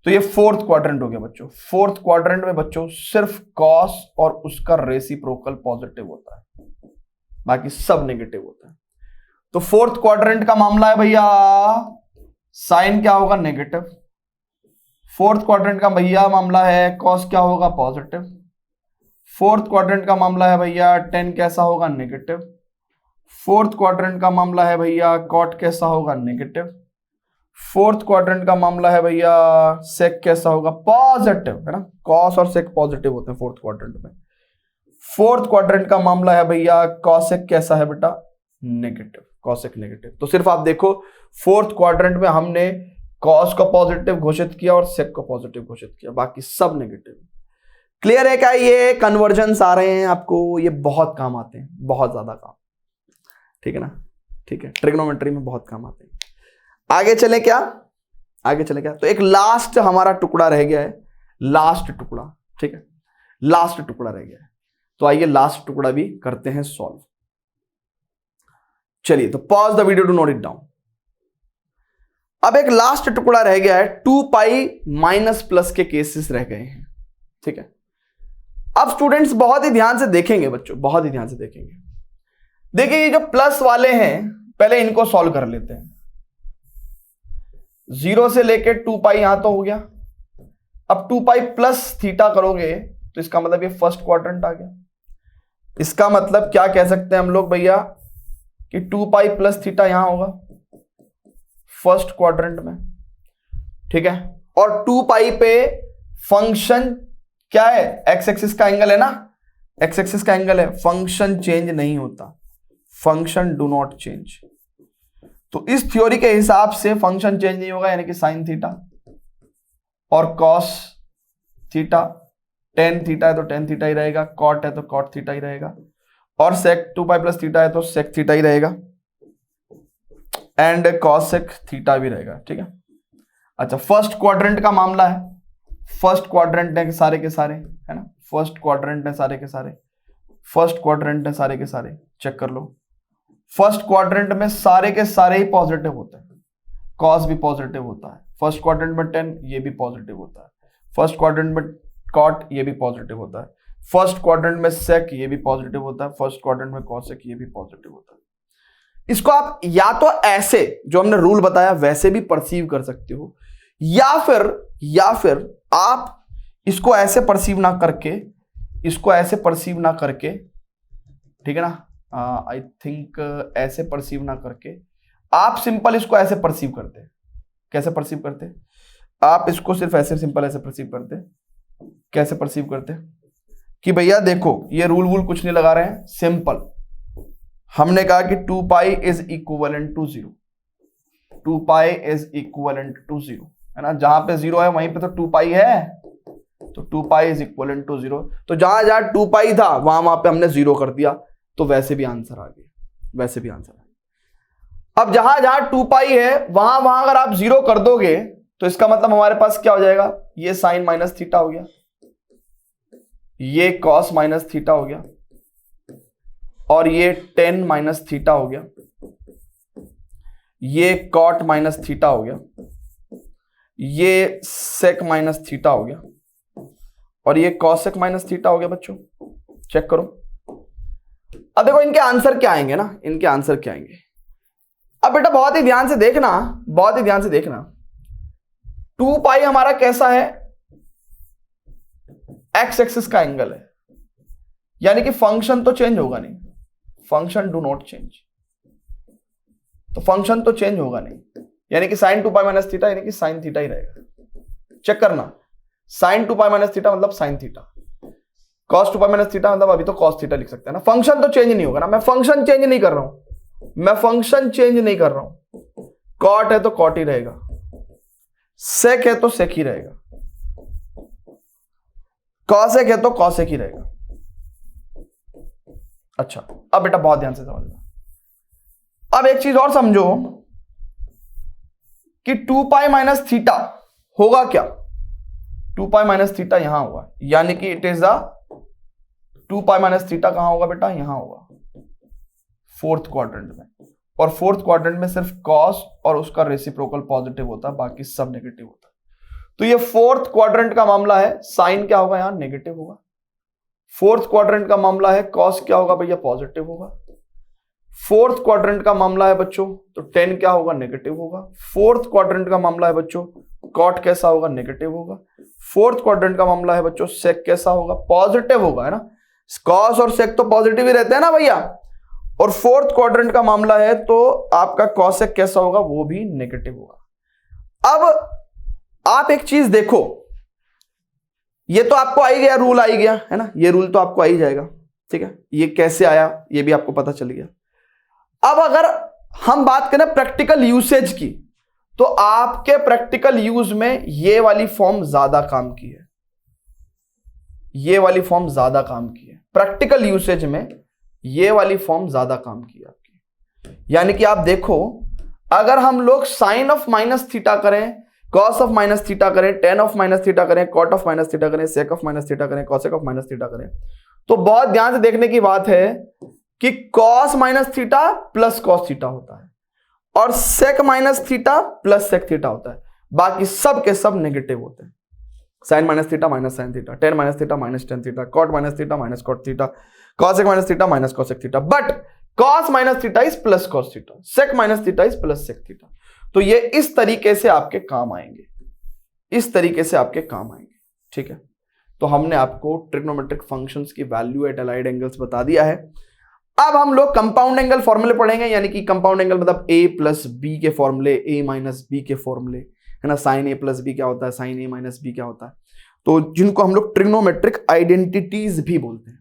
Speaker 1: तो ये फोर्थ क्वाड्रेंट हो गया बच्चों। फोर्थ क्वाड्रेंट में बच्चों सिर्फ कॉस और उसका रेसिप्रोकल पॉजिटिव होता है, बाकी सब नेगेटिव होता है। तो फोर्थ क्वाड्रेंट का मामला है भैया, साइन क्या होगा? नेगेटिव। फोर्थ क्वाड्रेंट का भैया मामला है, कॉस क्या होगा? पॉजिटिव। फोर्थ क्वाड्रेंट का मामला है भैया, टेन कैसा होगा? नेगेटिव। फोर्थ क्वाड्रेंट का मामला है भैया, कॉट कैसा होगा? नेगेटिव। फोर्थ क्वाड्रेंट का मामला है भैया, सेक कैसा होगा? पॉजिटिव, है ना, कॉस और सेक पॉजिटिव होते हैं फोर्थ क्वाड्रेंट में। फोर्थ क्वाड्रेंट का मामला है भैया, कॉसेक कैसा है बेटा? Negative, cosec negative. तो सिर्फ आप देखो, फोर्थ क्वाड्रेंट में हमने कॉस को पॉजिटिव घोषित किया और सेक को पॉजिटिव घोषित किया, बाकी सब नेगेटिव। क्लियर है क्या? ये कन्वर्जन्स आ रहे हैं आपको, ये बहुत काम आते हैं, बहुत ज्यादा काम, ठीक है ना, ठीक है, ट्रिग्नोमेट्री में बहुत काम आते हैं। आगे चले क्या? आगे चले क्या? तो एक लास्ट हमारा टुकड़ा रह गया है, लास्ट टुकड़ा, ठीक है, लास्ट टुकड़ा रह गया है। तो आइए लास्ट टुकड़ा भी करते हैं सॉल्व। चलिए, तो pause the video to note it down. अब एक लास्ट टुकड़ा रह गया है, 2π माइनस प्लस के केसेस रह गए हैं, ठीक है। अब स्टूडेंट्स बहुत ही ध्यान से देखेंगे बच्चों, बहुत ही ध्यान से देखेंगे। देखिए, ये जो प्लस वाले हैं, पहले इनको सॉल्व कर लेते हैं। 0 से लेके 2π यहां तो हो गया। अब 2π प्लस थीटा करोगे तो इसका मतलब ये फर्स्ट क्वाड्रेंट आ गया। इसका मतलब क्या कह सकते हैं हम लोग भैया कि 2 पाई प्लस थीटा यहां होगा फर्स्ट क्वाड्रेंट में, ठीक है। और 2 पाई पे फंक्शन क्या है, एक्स एक्सिस का एंगल है ना, एक्स एक्सिस का एंगल है, फंक्शन चेंज नहीं होता, फंक्शन डू नॉट चेंज। तो इस थ्योरी के हिसाब से फंक्शन चेंज नहीं होगा, यानी कि साइन थीटा और कॉस थीटा, टेन थीटा है तो टेन थीटा ही रहेगा, कॉट है तो कॉट थीटा ही रहेगा, और सेक 2 पाई प्लस थीटा है तो सेक थीटा ही रहेगा, एंड कॉस सेक थीटा भी रहेगा, ठीक है। अच्छा, फर्स्ट क्वाड्रेंट का मामला है, फर्स्ट क्वाड्रेंट है सारे के सारे, है ना, फर्स्ट क्वाड्रेंट है सारे के सारे, फर्स्ट क्वाड्रेंट है सारे के सारे, चेक कर लो। फर्स्ट क्वाड्रेंट में सारे के सारे ही पॉजिटिव होते हैं, कॉस भी पॉजिटिव होता है, फर्स्ट क्वाड्रेंट में 10 ये भी पॉजिटिव होता है, फर्स्ट क्वाड्रेंट में कॉट ये भी पॉजिटिव होता है, फर्स्ट क्वाड्रेंट में सेक ये भी पॉजिटिव होता है, फर्स्ट क्वाड्रेंट में कॉसेक ये भी पॉजिटिव होता है। इसको आप या तो ऐसे जो हमने रूल बताया वैसे भी परसीव कर सकते हो, या फिर आप इसको ऐसे परसीव ना करके, इसको ऐसे परसीव ना करके, ठीक है ना, आई थिंक ऐसे परसीव ना करके आप सिंपल इसको ऐसे परसीव करते। कैसे परसीव करते? आप इसको सिर्फ ऐसे सिंपल ऐसे परसीव करते। कैसे परसीव करते कि भैया देखो ये रूल कुछ नहीं लगा रहे हैं, सिंपल हमने कहा कि 2 pi is equivalent to 0, 2 pi is equivalent to 0, है ना, जहां पे 0 है वहीं पे तो 2 पाई है, तो 2 पाई इज इक्विवेलेंट टू 0, तो जहां जहां 2 पाई था वहां पे हमने 0 कर दिया, तो वैसे भी आंसर आ गया, वैसे भी आंसर आ गया। अब जहां जहां 2 पाई है वहां अगर आप 0 कर दोगे तो इसका मतलब हमारे पास क्या हो जाएगा, ये साइन माइनस थीटा हो गया, ये कॉस माइनस थीटा हो गया, और ये टेन माइनस थीटा हो गया, ये कॉट माइनस थीटा हो गया, ये सेक माइनस थीटा हो गया, और ये कॉसेक माइनस थीटा हो गया। बच्चों चेक करो, अब देखो इनके आंसर क्या आएंगे ना, इनके आंसर क्या आएंगे। अब बेटा बहुत ही ध्यान से देखना, बहुत ही ध्यान से देखना, 2 पाई हमारा कैसा है, एक्स एक्सिस का एंगल है, यानी कि फंक्शन तो चेंज होगा नहीं, फंक्शन डू नॉट चेंज, तो फंक्शन तो चेंज होगा नहीं, यानी कि साइन 2 पाई माइनस थीटा यानी कि साइन थीटा ही रहेगा। चेक करना, साइन 2 पाई माइनस थीटा मतलब sine theta, cos 2 pi minus theta मतलब अभी तो कॉस थीटा लिख सकते हैं ना, फंक्शन तो चेंज नहीं होगा ना, मैं फंक्शन चेंज नहीं कर रहा हूं, मैं फंक्शन चेंज नहीं कर रहा हूं, कॉट है तो कॉट ही रहेगा, सेक है तो सेक ही रहेगा, कॉसेक है तो कॉसेक ही रहेगा। अच्छा, अब बेटा बहुत ध्यान से समझना, अब एक चीज और समझो कि 2 पाई माइनस थीटा होगा क्या, 2 पाई माइनस थीटा यहां होगा, यानी कि it is the 2 pi minus theta कहां होगा बेटा, यहां होगा फोर्थ क्वाड्रेंट में, और फोर्थ क्वाड्रेंट में सिर्फ कॉस और उसका रेसिप्रोकल पॉजिटिव होता है, बाकी सब नेगेटिव होता है। तो ये फोर्थ क्वाड्रेंट का मामला है, साइन क्या होगा यहां, नेगेटिव होगा। फोर्थ क्वाड्रेंट का मामला है, कॉस क्या होगा भैया, पॉजिटिव होगा। फोर्थ क्वाड्रेंट का मामला है बच्चों, तो 10 क्या होगा, नेगेटिव होगा। फोर्थ क्वाड्रेंट का मामला है बच्चों, कॉट कैसा होगा, नेगेटिव होगा। फोर्थ क्वाड्रेंट का मामला है बच्चों, सेक कैसा होगा, पॉजिटिव होगा, है ना, कॉस और सेक तो पॉजिटिव ही रहते हैं ना भैया। और फोर्थ क्वाड्रेंट का मामला है तो आपका कॉसेक कैसा होगा, वो भी नेगेटिव होगा। अब आप एक चीज देखो, ये तो आपको आ ही गया, रूल आ ही गया, है ना, ये रूल तो आपको आ ही जाएगा, ठीक है, ये कैसे आया ये भी आपको पता चल गया। अब अगर हम बात करें प्रैक्टिकल यूसेज की, तो आपके प्रैक्टिकल यूज में ये वाली फॉर्म ज्यादा काम की है, ये वाली फॉर्म ज्यादा काम की है, प्रैक्टिकल यूसेज में ये वाली फॉर्म ज्यादा काम की है आपकी। यानी कि आप देखो, अगर हम लोग साइन ऑफ माइनस थीटा करें, कॉस ऑफ माइनस थीटा करें, टेन ऑफ माइनस थीटा करें, कॉट ऑफ माइनस थीटा करें, सेक ऑफ माइनस थीटा करें, कॉसेक ऑफ माइनस थीटा करें, तो बहुत ध्यान से देखने की बात है कि cos minus theta plus cos theta होता है, और sec minus theta plus sec theta होता है, बाकी सब के सब नेगेटिव होते हैं। Sine minus theta minus sine theta, tan minus theta minus tan theta, cot minus theta minus cot theta, cosec minus theta minus cosec theta, but cos minus theta is plus cos theta, sec minus theta is plus sec theta. तो ये इस तरीके से आपके काम आएंगे, इस तरीके से आपके काम आएंगे, ठीक है। तो हमने आपको ट्रिग्नोमेट्रिक फंक्शंस की वैल्यू एट अलाइड एंगल्स बता दिया है। अब हम लोग कंपाउंड एंगल फॉर्मूले पढ़ेंगे, यानी कि कंपाउंड एंगल मतलब a प्लस बी के फॉर्मूले, a माइनस बी के फॉर्मूले, है ना। साइन a प्लस बी क्या होता है, साइन a माइनस बी क्या होता है, तो जिनको हम लोग ट्रिग्नोमेट्रिक आइडेंटिटीज भी बोलते हैं।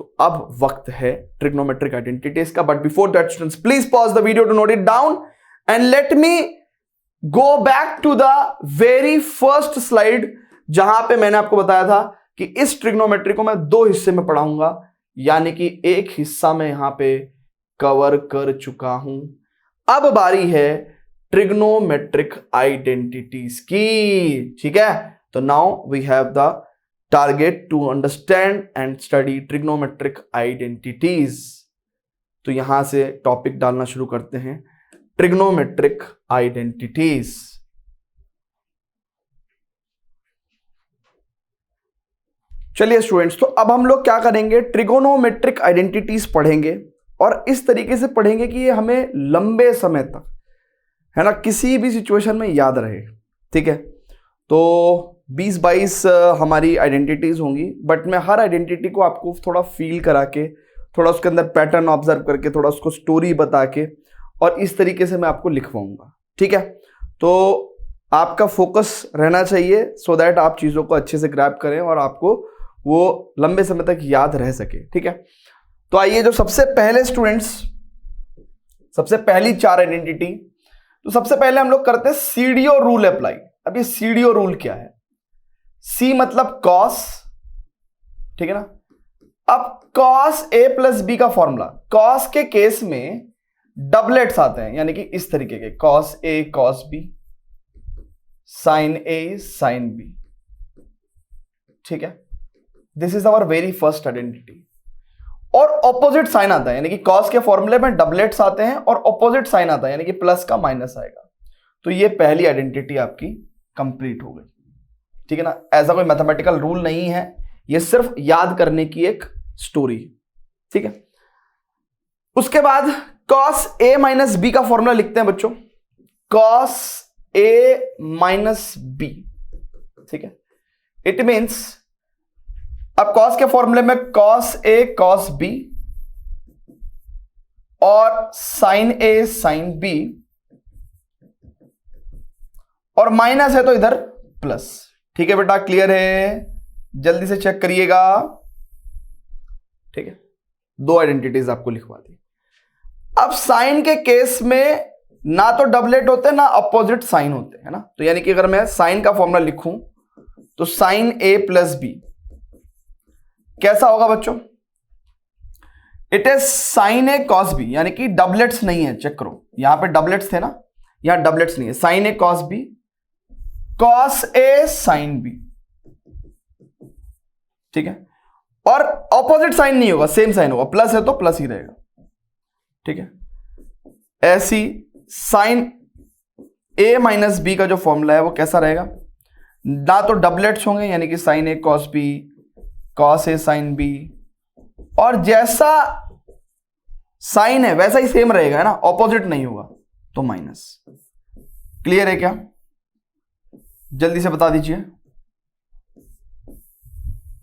Speaker 1: तो अब वक्त है ट्रिग्नोमेट्रिक आइडेंटिटीज का, but before that students please pause the video to note it down and let me go back to the very first slide, जहां पे मैंने आपको बताया था कि इस ट्रिग्नोमेट्री को मैं दो हिस्से में पढ़ाऊंगा, यानी कि एक हिस्सा में यहां पे कवर कर चुका हूं। अब बारी है ट्रिग्नोमेट्रिक आइडेंटिटीज की, ठीक है। तो now we have the target to understand and study trigonometric identities. तो यहां से टॉपिक डालना शुरू करते हैं, ट्रिग्नोमेट्रिक आइडेंटिटीज। चलिए स्टूडेंट्स, तो अब हम लोग क्या करेंगे, ट्रिगोनोमेट्रिक आइडेंटिटीज पढ़ेंगे, और इस तरीके से पढ़ेंगे कि ये हमें लंबे समय तक, है ना, किसी भी सिचुएशन में याद रहे, ठीक है। तो 20-22 हमारी आइडेंटिटीज होंगी, बट मैं हर आइडेंटिटी को आपको थोड़ा फील करा के, थोड़ा उसके अंदर पैटर्न ऑब्जर्व करके, थोड़ा उसको स्टोरी बता के, और इस तरीके से मैं आपको लिखवाऊंगा, ठीक है। तो आपका फोकस रहना चाहिए सो दैट आप चीज़ों को अच्छे से ग्रैब करें और आपको वो लंबे समय तक याद रह सके, ठीक है। तो आइए, जो सबसे पहले स्टूडेंट्स, सबसे पहली 4 आइडेंटिटी, तो सबसे पहले हम लोग करते हैं सीडीओ रूल अप्लाई। अब ये सीडीओ रूल क्या है, सी मतलब कॉस, ठीक है ना। अब कॉस ए प्लस बी का फॉर्मूला, कॉस के केस में डबलेट्स आते हैं, यानी कि इस तरीके के, cos A cos B, sine A sine B, ठीक है। This is our very first identity. और ऑपोजिट साइन आता है, यानी कि कॉस के फॉर्मूले में डबलेट्स आते हैं और ऑपोजिट साइन आता है, यानी कि प्लस का माइनस आएगा। तो ये पहली आइडेंटिटी आपकी कंप्लीट हो गई, ठीक है ना। ऐसा कोई मैथमेटिकल रूल नहीं है, ये सिर्फ याद करने की एक स्टोरी, ठीक है। उसके बाद कॉस ए माइनस बी का फॉर्मूला लिखते हैं बच्चों, कॉस ए माइनस बी, ठीक है। इट मीन्स अब कॉस के फॉर्मूले में कॉस ए कॉस बी और साइन ए साइन बी, और माइनस है तो इधर प्लस, ठीक है बेटा, क्लियर है, जल्दी से चेक करिएगा, ठीक है। 2 आइडेंटिटीज आपको लिखवा दी। अब साइन के केस में ना तो डबलेट होते ना अपोजिट साइन होते, है ना। तो यानी कि अगर मैं साइन का फॉर्मूला लिखूं तो साइन ए प्लस बी कैसा होगा बच्चों, it is sine A cos B, यानी कि डबलेट्स नहीं है, चेक करो, यहां पे डबलेट्स थे ना, यहां डबलेट्स नहीं है, sign A cos B, cos A sine B, ठीक है। और ऑपोजिट साइन नहीं होगा, सेम साइन होगा, प्लस है तो प्लस ही रहेगा, ठीक है। ऐसी साइन ए माइनस बी का जो फॉर्मूला है वो कैसा रहेगा, ना तो डबलेट्स होंगे, यानी कि sine A cos B, cos A sine B, और जैसा साइन है वैसा ही सेम रहेगा, है ना, ऑपोजिट नहीं होगा, तो माइनस। क्लियर है क्या, जल्दी से बता दीजिए,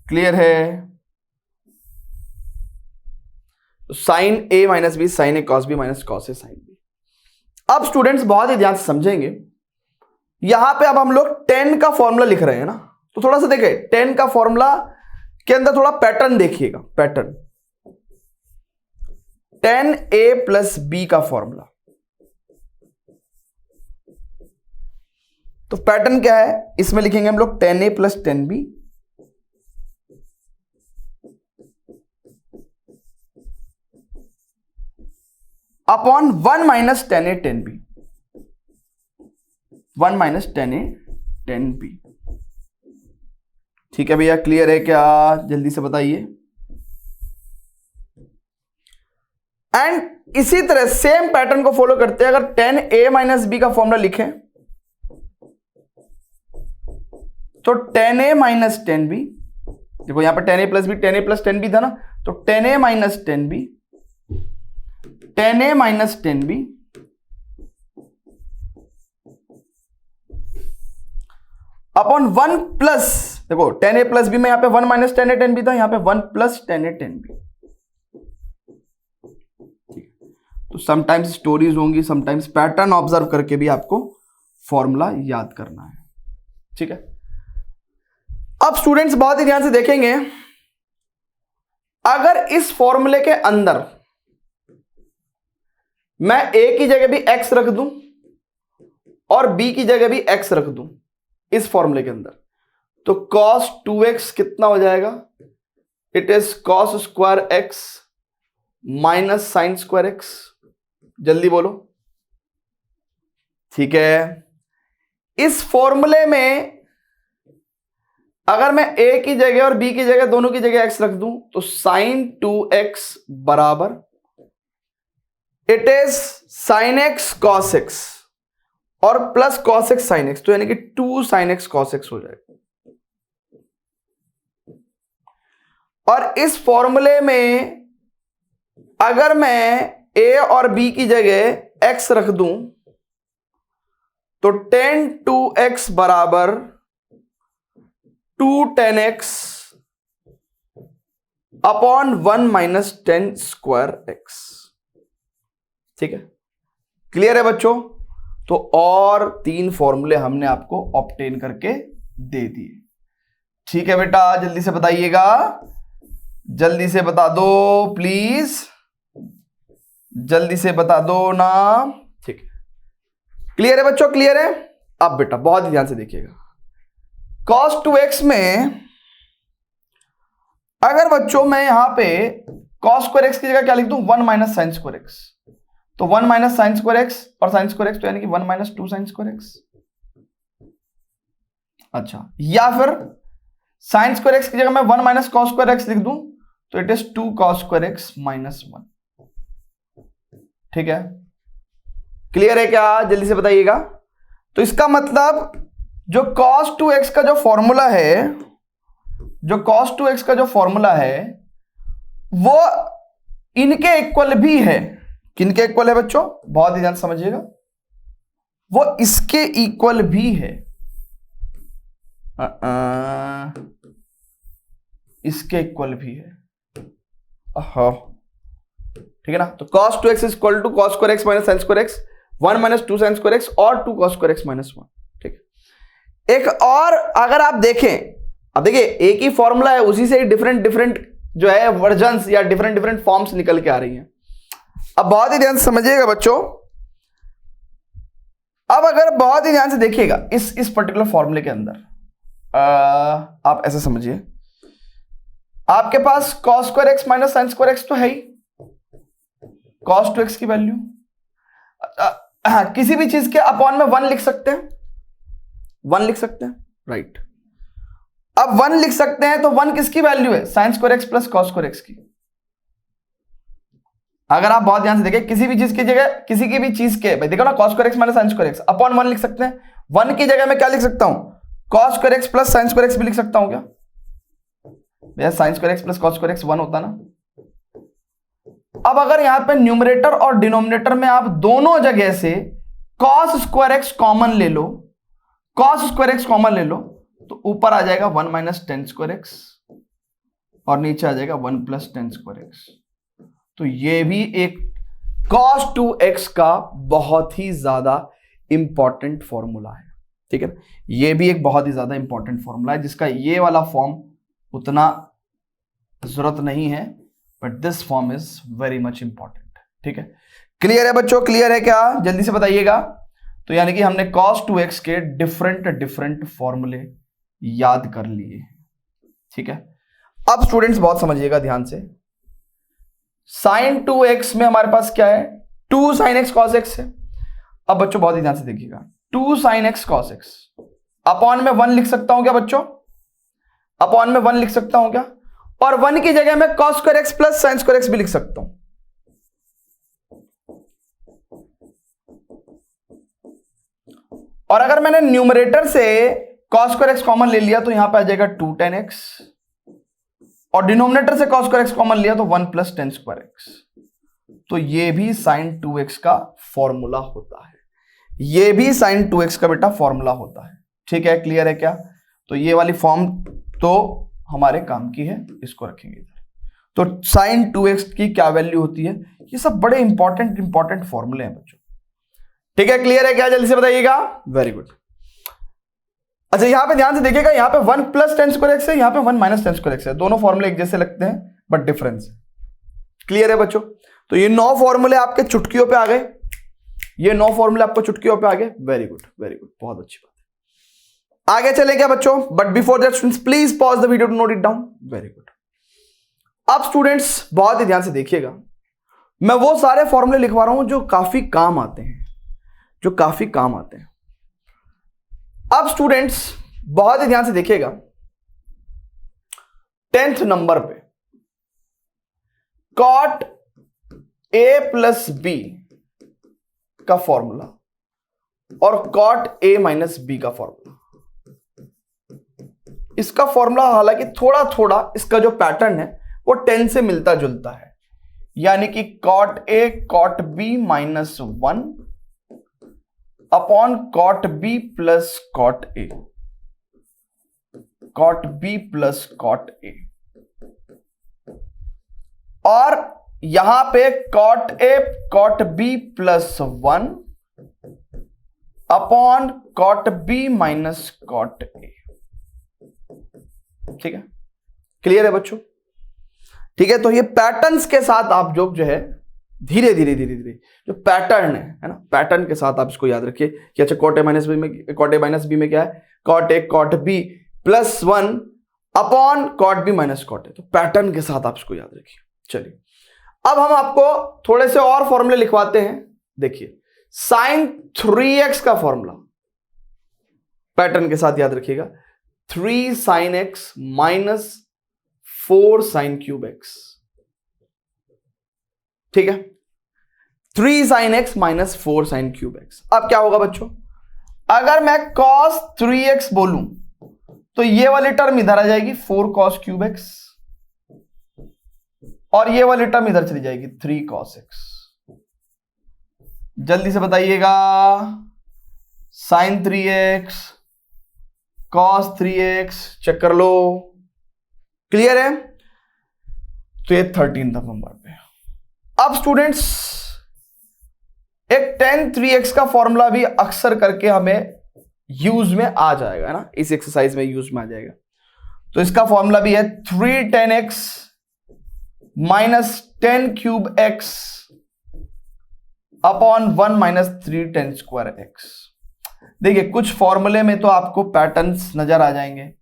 Speaker 1: क्लियर है। Sign A minus B, sine A cos B minus cos A sine B. अब स्टूडेंट्स बहुत ही ध्यान से समझेंगे, यहां पे अब हम लोग 10 का फॉर्मूला लिख रहे हैं ना, तो थोड़ा सा देखें 10 का फॉर्मूला के अंदर थोड़ा पैटर्न देखिएगा, पैटर्न 10a प्लस बी का फॉर्मूला। तो पैटर्न क्या है, इसमें लिखेंगे हम लोग 10a plus 10b upon 1 minus 10a 10b, 1 minus 10a 10b, ठीक है भैया, क्लियर है क्या, जल्दी से बताइए। एंड इसी तरह सेम पैटर्न को फॉलो करते हैं, अगर 10a माइनस बी का फॉर्मूला लिखें तो 10a माइनस 10b, देखो यहां पर 10a plus B, 10a plus 10b था ना, तो 10a minus 10b, 10a minus 10b upon 1 plus देखो टेन ए प्लस बी में यहाँ पे 1 माइनस टेन ए टेन बी था, यहाँ पे 1 प्लस टेन ए टेन बी। तो समटाइम्स स्टोरीज होंगी, समटाइम्स पैटर्न ऑब्जर्व करके भी आपको फॉर्मूला याद करना है। ठीक है, अब स्टूडेंट्स बहुत ही ध्यान से देखेंगे, अगर इस फॉर्मूले के अंदर मैं a की जगह भी x रख दूं और b की जगह भी x रख दूं इस फॉर्मूले के अंदर, तो cos 2x कितना हो जाएगा? It is cos square x minus sine square x। जल्दी बोलो। ठीक है, इस फॉर्मूले में अगर मैं a की जगह और b की जगह दोनों की जगह x रख दूं तो साइन 2x बराबर it is sine x cos x और plus cos x sine x, तो यानी कि 2 साइन x cos x हो जाएगा। और इस फॉर्मूले में अगर मैं a और b की जगह x रख दूं तो tan 2x बराबर 2 tan x upon 1 minus ten square x। ठीक है, क्लियर है बच्चों? तो और 3 फॉर्मूले हमने आपको ऑब्टेन करके दे दिए। ठीक है बेटा, जल्दी से बताइएगा, जल्दी से बता दो प्लीज, जल्दी से बता दो ना। ठीक है, क्लियर है बच्चों? क्लियर है? अब बेटा बहुत ही ध्यान से देखिएगा, cos 2x में अगर बच्चों मैं यहां पे cos स्क्वायर x की जगह क्या लिख दूं? 1 माइनस साइन स्क्वायर x, तो 1 माइनस साइन स्क्वायर x और साइन स्क्वायर x, तो यानी कि 1 माइनस 2 साइन स्क्वायर x। अच्छा, या फिर साइन स्क्वायर x की जगह मैं 1 माइनस cos स्क्वायर x लिख दूं तो it is 2 cos square x minus 1। ठीक है, क्लियर है क्या? जल्दी से बताइएगा। तो इसका मतलब जो cos 2x का जो फॉर्मूला है, जो cos 2x का जो फॉर्मूला है वो इनके इक्वल भी है। किनके इक्वल है बच्चों? बहुत ही ध्यान समझिएगा, वो इसके इक्वल भी है। इसके इक्वल भी है। ठीक है ना? तो cos 2x is equal to cos square x minus sine square x, 1 minus 2 sine square x और 2 cos स्क्वायर x माइनस 1। ठीक है, एक और अगर आप देखें, अब देखिए एक ही फॉर्मूला है, उसी से डिफरेंट डिफरेंट जो है वर्जन्स या डिफरेंट डिफरेंट फॉर्म्स निकल के आ रही हैं। अब बहुत ही ध्यान से समझिएगा बच्चों, अब अगर बहुत ही ध्यान से देखिएगा इस पर्टिकुलर फॉर्मूले के अंदर, आप ऐसे समझिए, आपके पास cos square x minus sine square x तो है ही, cos 2x की वैल्यू किसी भी चीज के अपॉन में 1 लिख सकते हैं, 1 लिख सकते हैं, राइट। अब 1 लिख सकते हैं तो 1 किसकी वैल्यू है? Sign square x plus cos square x की। अगर आप बहुत ध्यान से देखें, किसी भी चीज की जगह, किसी की भी चीज के, भाई देखो ना, cos square x minus sine square x upon 1 लिख सकते हैं। 1 की जगह मैं क्या लिख सकता हूं? cos square x plus sign square x भी लिख सकता हूं क्या? भैया sign square x plus cos square x 1 होता ना। अब अगर यहां पे न्यूमरेटर और डिनोमिनेटर में आप दोनों जगह से cos स्क्वायर x कॉमन ले लो, cos स्क्वायर x कॉमन ले लो, तो ऊपर आ जाएगा 1 माइनस टेन स्क्वायर x और नीचे आ जाएगा 1 प्लस टेन स्क्वायर x। तो ये भी एक cos 2x का बहुत ही ज्यादा इंपॉर्टेंट फॉर्मूला है। ठीक है, ये भी एक बहुत ही ज्यादा इंपॉर्टेंट फॉर्मूला है, जिसका ये वाला फॉर्म उतना जरूरत नहीं है, but this form is very much important. ठीक है, क्लियर है बच्चों? क्लियर है क्या? जल्दी से बताइएगा। तो यानी कि हमने cos 2x के डिफरेंट डिफरेंट फॉर्मूले याद कर लिए। ठीक है, अब स्टूडेंट्स बहुत समझिएगा ध्यान से, साइन 2x में हमारे पास क्या है? 2 साइन x cos x है। अब बच्चों बहुत ही ध्यान से देखिएगा, 2 sine x cos x upon में 1 लिख सकता हूं क्या बच्चों? अपॉन में 1 लिख सकता हूं क्या? और 1 की जगह में cos square x plus sign square x भी लिख सकता हूं। और अगर मैंने न्यूमरेटर से cos स्क्वायर x कॉमन ले लिया तो यहां पे आ जाएगा 2 tan x, और डिनोमिनेटर से cos स्क्वायर x कॉमन लिया तो 1 प्लस टेन स्क्वायर x। तो ये भी sin 2x का फॉर्मूला होता है, ये भी sin 2x का बेटा फॉर्मूला होता है। ठीक है, क्लियर है क्या? तो ये वाली फॉर्म तो हमारे काम की है, इसको रखेंगे इधर। तो sin 2x की क्या वैल्यू होती है, ये सब बड़े इंपॉर्टेंट फॉर्मूले हैं बच्चों। ठीक है, क्लियर है क्या, जल्दी से बताइएगा। Very good. अच्छा यहां पे ध्यान से देखिएगा, यहां पे 1 + tan² है, यहां पे 1 - tan² है, दोनों फॉर्मूले एक जैसे लगते हैं बट डिफरेंस है। क्लियर है बच्चों। तो ये 9 फॉर्मूले आपके चुटकियों पे आ गए, ये 9 फॉर्मूले आपको चुटकियों पे आ गए। वेरी गुड, बहुत अच्छी बात है। आगे चले क्या बच्चों, but before that students please pause the video to note it down. Very good. अब स्टूडेंट्स बहुत ही ध्यान से देखिएगा, मैं वो सारे फॉर्मूले लिखवा रहा हूं जो काफी काम आते हैं, अब स्टूडेंट्स बहुत ही ध्यान से देखिएगा, 10th नंबर पे cot A + b का फॉर्मूला और cot A - b का फॉर्मूला, इसका फॉर्मूला हालांकि थोड़ा थोड़ा इसका जो पैटर्न है वो 10 से मिलता जुलता है, यानी कि cot A cot b - 1 upon cot b + cot A, cot b + cot A, और यहां पे cot A cot b + 1 upon cot b - cot A। ठीक है, क्लियर है बच्चों। ठीक है, तो ये पैटर्न्स के साथ आप जो है धीरे धीरे जो पैटर्न है ना, पैटर्न के साथ आप इसको याद रखिए कि अच्छा cot A - b में क्या है, cot A cot b + 1 upon cot b - cot A, तो पैटर्न के साथ आप इसको याद रखिए। चलिए अब हम आपको थोड़े से और फॉर्मूले लिखवाते हैं। देखिए sin 3x का फॉर्मूला पैटर्न के साथ याद रखिएगा, 3 sin x - 4 sin³ x। ठीक है, 3 sin x - 4 sin³ x। अब क्या होगा बच्चों, अगर मैं cos 3x बोलूं तो ये वाली टर्म इधर आ जाएगी 4 cos³ x, और ये वाली टर्म इधर चली जाएगी 3 cos x। जल्दी से बताइएगा, sin 3x cos 3x check कर लो। क्लियर है, तो ये 13 नंबर पे। अब स्टूडेंट्स एक tan 3x का फॉर्मूला भी अक्सर करके हमें यूज में आ जाएगा ना, इस एक्सरसाइज में यूज में आ जाएगा। तो इसका फॉर्मूला भी है 3 tan x - tan³ x upon 1 - 3 tan² x। देखिए कुछ फॉर्मूले में तो आपको पैटर्न्स नजर आ जाएंगे,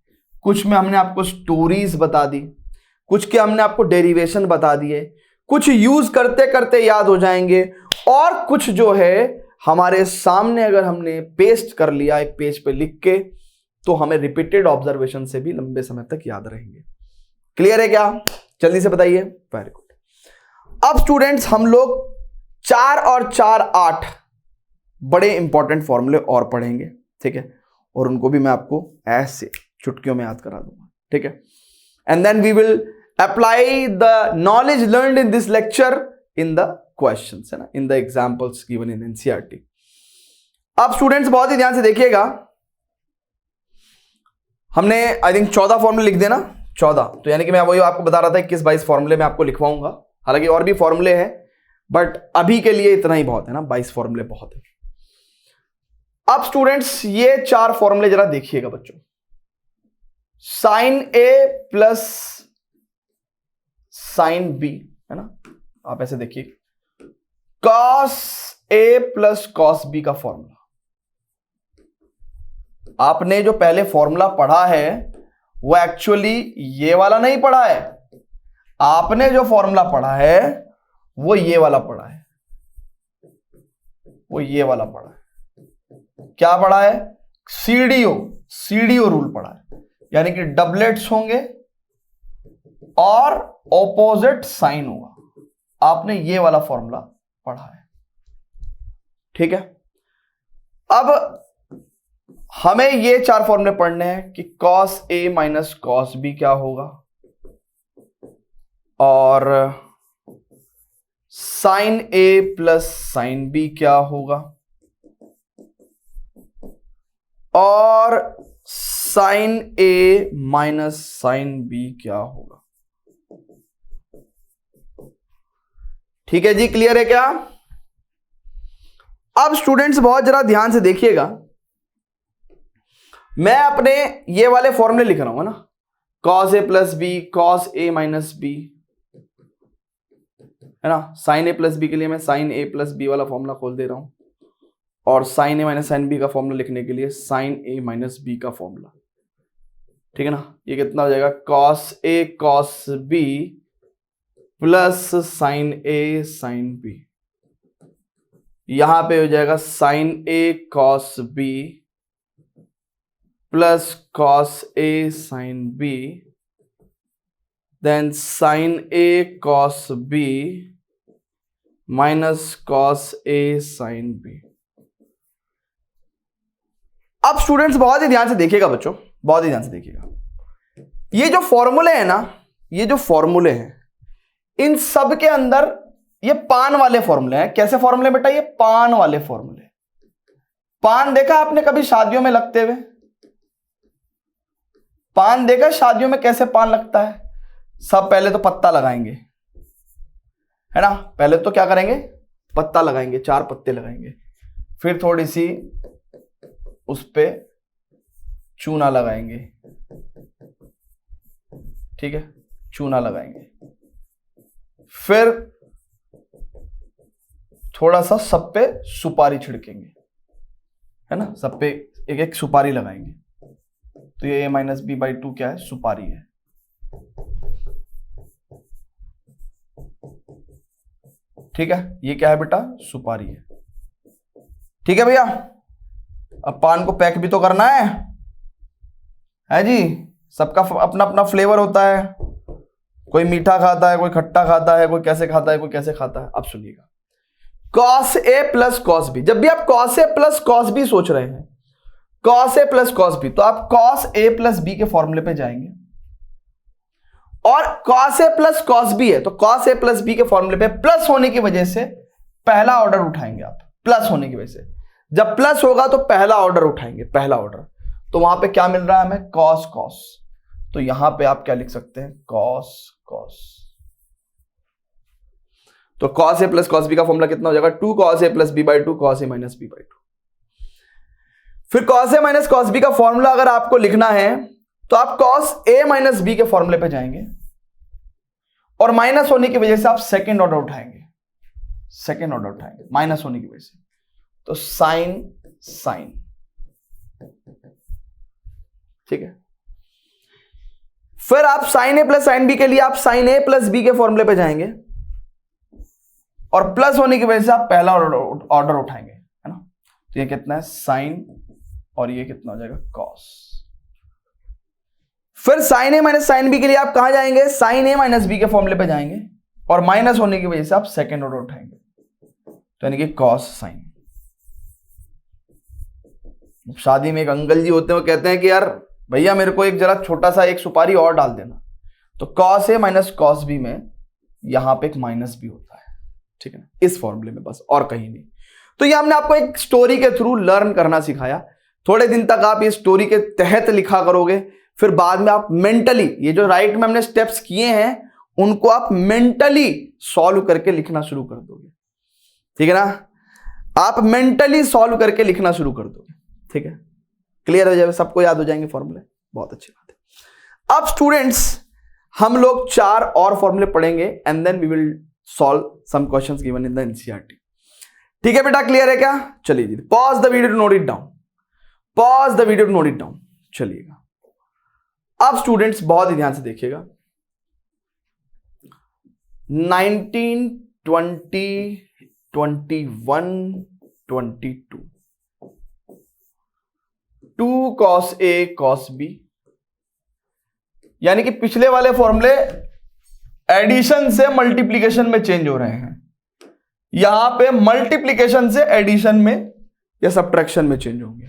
Speaker 1: कुछ में हमने आपको स्टोरीज बता दी, कुछ के हमने आपको डेरिवेशन बता दिए, कुछ यूज करते करते याद हो जाएंगे, और कुछ जो है हमारे सामने अगर हमने पेस्ट कर लिया एक पेज पे लिख के, तो हमें रिपीटेड ऑब्जर्वेशन से भी लंबे समय तक याद रहेंगे। क्लियर है क्या, जल्दी से बताइए। Very good. अब स्टूडेंट्स हम लोग 4 और 4 8 बड़े इंपॉर्टेंट फॉर्मूले और पढ़ेंगे। ठीक है, और उनको भी मैं आपको ऐसे चुटकियों में याद करा दूंगा। ठीक है, and then we will apply the knowledge learned in this lecture in the questions, है ना, in the examples given in NCERT. अब स्टूडेंट्स बहुत ही ध्यान से देखिएगा, हमने आई थिंक 14 फॉर्मूले लिख देना, 14। तो यानी कि मैं वही आपको बता रहा था 21-22 फॉर्मूले मैं आपको लिखवाऊंगा, हालांकि और भी फॉर्मूले हैं बट अभी के लिए इतना ही बहुत है ना, 22 फॉर्मूले बहुत है। अब स्टूडेंट्स ये 4 फॉर्मूले जरा देखिएगा बच्चों, sin A + sin B, है ना, आप ऐसे देखिए, cos A + cos B का फॉर्मूला। आपने जो पहले फॉर्मूला पढ़ा है वो एक्चुअली ये वाला नहीं पढ़ा है, आपने जो फॉर्मूला पढ़ा है वो ये वाला पढ़ा है, वो ये वाला पढ़ा है। क्या पढ़ा है, सीडीओ रूल पढ़ा है, यानी कि डबलेट्स होंगे और ऑपोजिट साइन होगा। आपने ये वाला फॉर्मूला पढ़ा है। ठीक है, अब हमें ये 4 फॉर्मूले पढ़ने हैं कि cos A - cos B क्या होगा, और sin A + sin B क्या होगा, और sign A minus sine B क्या होगा? ठीक है जी, क्लियर है क्या? अब स्टूडेंट्स बहुत जरा ध्यान से देखिएगा, मैं अपने ये वाले फॉर्मूले लिख रहा हूं ना, cos A plus B, cos A minus B, है ना। साइन ए प्लस बी के लिए मैं साइन ए प्लस बी वाला फॉर्मूला खोल दे रहा हूं, और sign A minus sine B का फॉर्मूला लिखने के लिए साइन ए माइनस बी का फॉर्मूला, ठीक है ना। ये कितना हो जाएगा? Cos A cos B plus sine A sine B, यहां पे हो जाएगा sign A cos B plus cos A sine B, then sign A cos B minus cos A sine B. अब स्टूडेंट्स बहुत ही ध्यान से देखिएगा बच्चों, बहुत ही ध्यान से देखिएगा, ये जो फॉर्मूले हैं ना, ये जो फॉर्मूले हैं, इन सब के अंदर ये पान वाले फॉर्मूले हैं। कैसे फॉर्मूले बेटा? ये पान वाले फॉर्मूले। पान देखा आपने कभी शादियों में लगते हुए? पान देखा शादियों में कैसे पान लगता है? सब पहले तो पत्ता लगाएंगे, है ना। पहले तो क्या करेंगे? पत्ता लगाएंगे, 4 पत्ते लगाएंगे, फिर थोड़ी सी उस पे चूना लगाएंगे, ठीक है, चूना लगाएंगे, फिर थोड़ा सा सब पे सुपारी छिड़केंगे, है ना, सब पे एक एक सुपारी लगाएंगे। तो ये a माइनस बी बाई 2 क्या है? सुपारी है। ठीक है, ये क्या है बेटा? सुपारी है। ठीक है भैया, अब पान को पैक भी तो करना है जी। सबका अपना अपना फ्लेवर होता है, कोई मीठा खाता है, कोई खट्टा खाता है, कोई कैसे खाता है, कोई कैसे खाता है। अब सुनिएगा, cos A plus cos B, जब भी आप cos A plus cos B सोच रहे हैं, cos A plus cos B, तो आप कॉस ए प्लस बी के फॉर्मूले पे जाएंगे, और cos A plus cos B है तो कॉस ए प्लस बी के फॉर्मूले पे प्लस होने की वजह से पहला ऑर्डर उठाएंगे आप। प्लस होने की वजह से जब प्लस होगा तो पहला ऑर्डर उठाएंगे, पहला ऑर्डर। तो वहां पे क्या मिल रहा है हमें? Cos cos. तो यहां पे आप क्या लिख सकते हैं? Cos cos. तो cos A plus cos B का फॉर्मूला कितना हो जाएगा? 2 cos A plus B by 2 cos A minus B by 2। फिर cos A minus cos B का फॉर्मूला अगर आपको लिखना है तो आप कॉस ए माइनस बी के फॉर्मूले पे जाएंगे, और माइनस होने की वजह से आप सेकेंड ऑर्डर उठाएंगे, सेकेंड ऑर्डर उठाएंगे माइनस होने की वजह से, तो साइन साइन। ठीक है, फिर आप sign A plus sine B के लिए आप साइन ए प्लस बी के फॉर्मूले पे जाएंगे, और प्लस होने की वजह से आप पहला ऑर्डर उठाएंगे, है ना। तो ये कितना है? साइन, और ये कितना हो जाएगा? कॉस। फिर sign A minus sine B के लिए आप कहां जाएंगे? साइन ए माइनस बी के फॉर्मूले पे जाएंगे, और माइनस होने की वजह से आप सेकेंड ऑर्डर उठाएंगे, तो यानी कि कॉस साइन। शादी में एक अंकल जी होते हैं, वो कहते हैं कि यार भैया मेरे को एक जरा छोटा सा एक सुपारी और डाल देना, तो cos A minus cos B में यहां पे एक माइनस भी होता है, ठीक है ना, इस फॉर्मूले में, बस और कहीं नहीं। तो ये हमने आपको एक स्टोरी के थ्रू लर्न करना सिखाया। थोड़े दिन तक आप ये स्टोरी के तहत लिखा करोगे, फिर बाद में आप मेंटली ये जो राइट में हमने स्टेप्स किए हैं उनको आप मेंटली सॉल्व करके लिखना शुरू कर दोगे, ठीक है ना। आप मेंटली सॉल्व करके लिखना शुरू कर दोगे, ठीक है, क्लियर हो जाएगा, सबको याद हो जाएंगे फॉर्मूले, बहुत अच्छी बात है। अब स्टूडेंट्स हम लोग 4 और फॉर्मूले पढ़ेंगे, and then we will solve some questions given in the NCERT. ठीक है बेटा, क्लियर है क्या? चलिए जी, pause the video to note it down, pause the video to note it down. चलिएगा, अब स्टूडेंट्स बहुत ही ध्यान से देखिएगा, 19, 20, 21, 22, 2 cos A cos B, यानी कि पिछले वाले फॉर्मूले एडिशन से मल्टीप्लीकेशन में चेंज हो रहे हैं, यहां पे मल्टीप्लीकेशन से एडिशन में या सब्ट्रैक्शन में चेंज होंगे।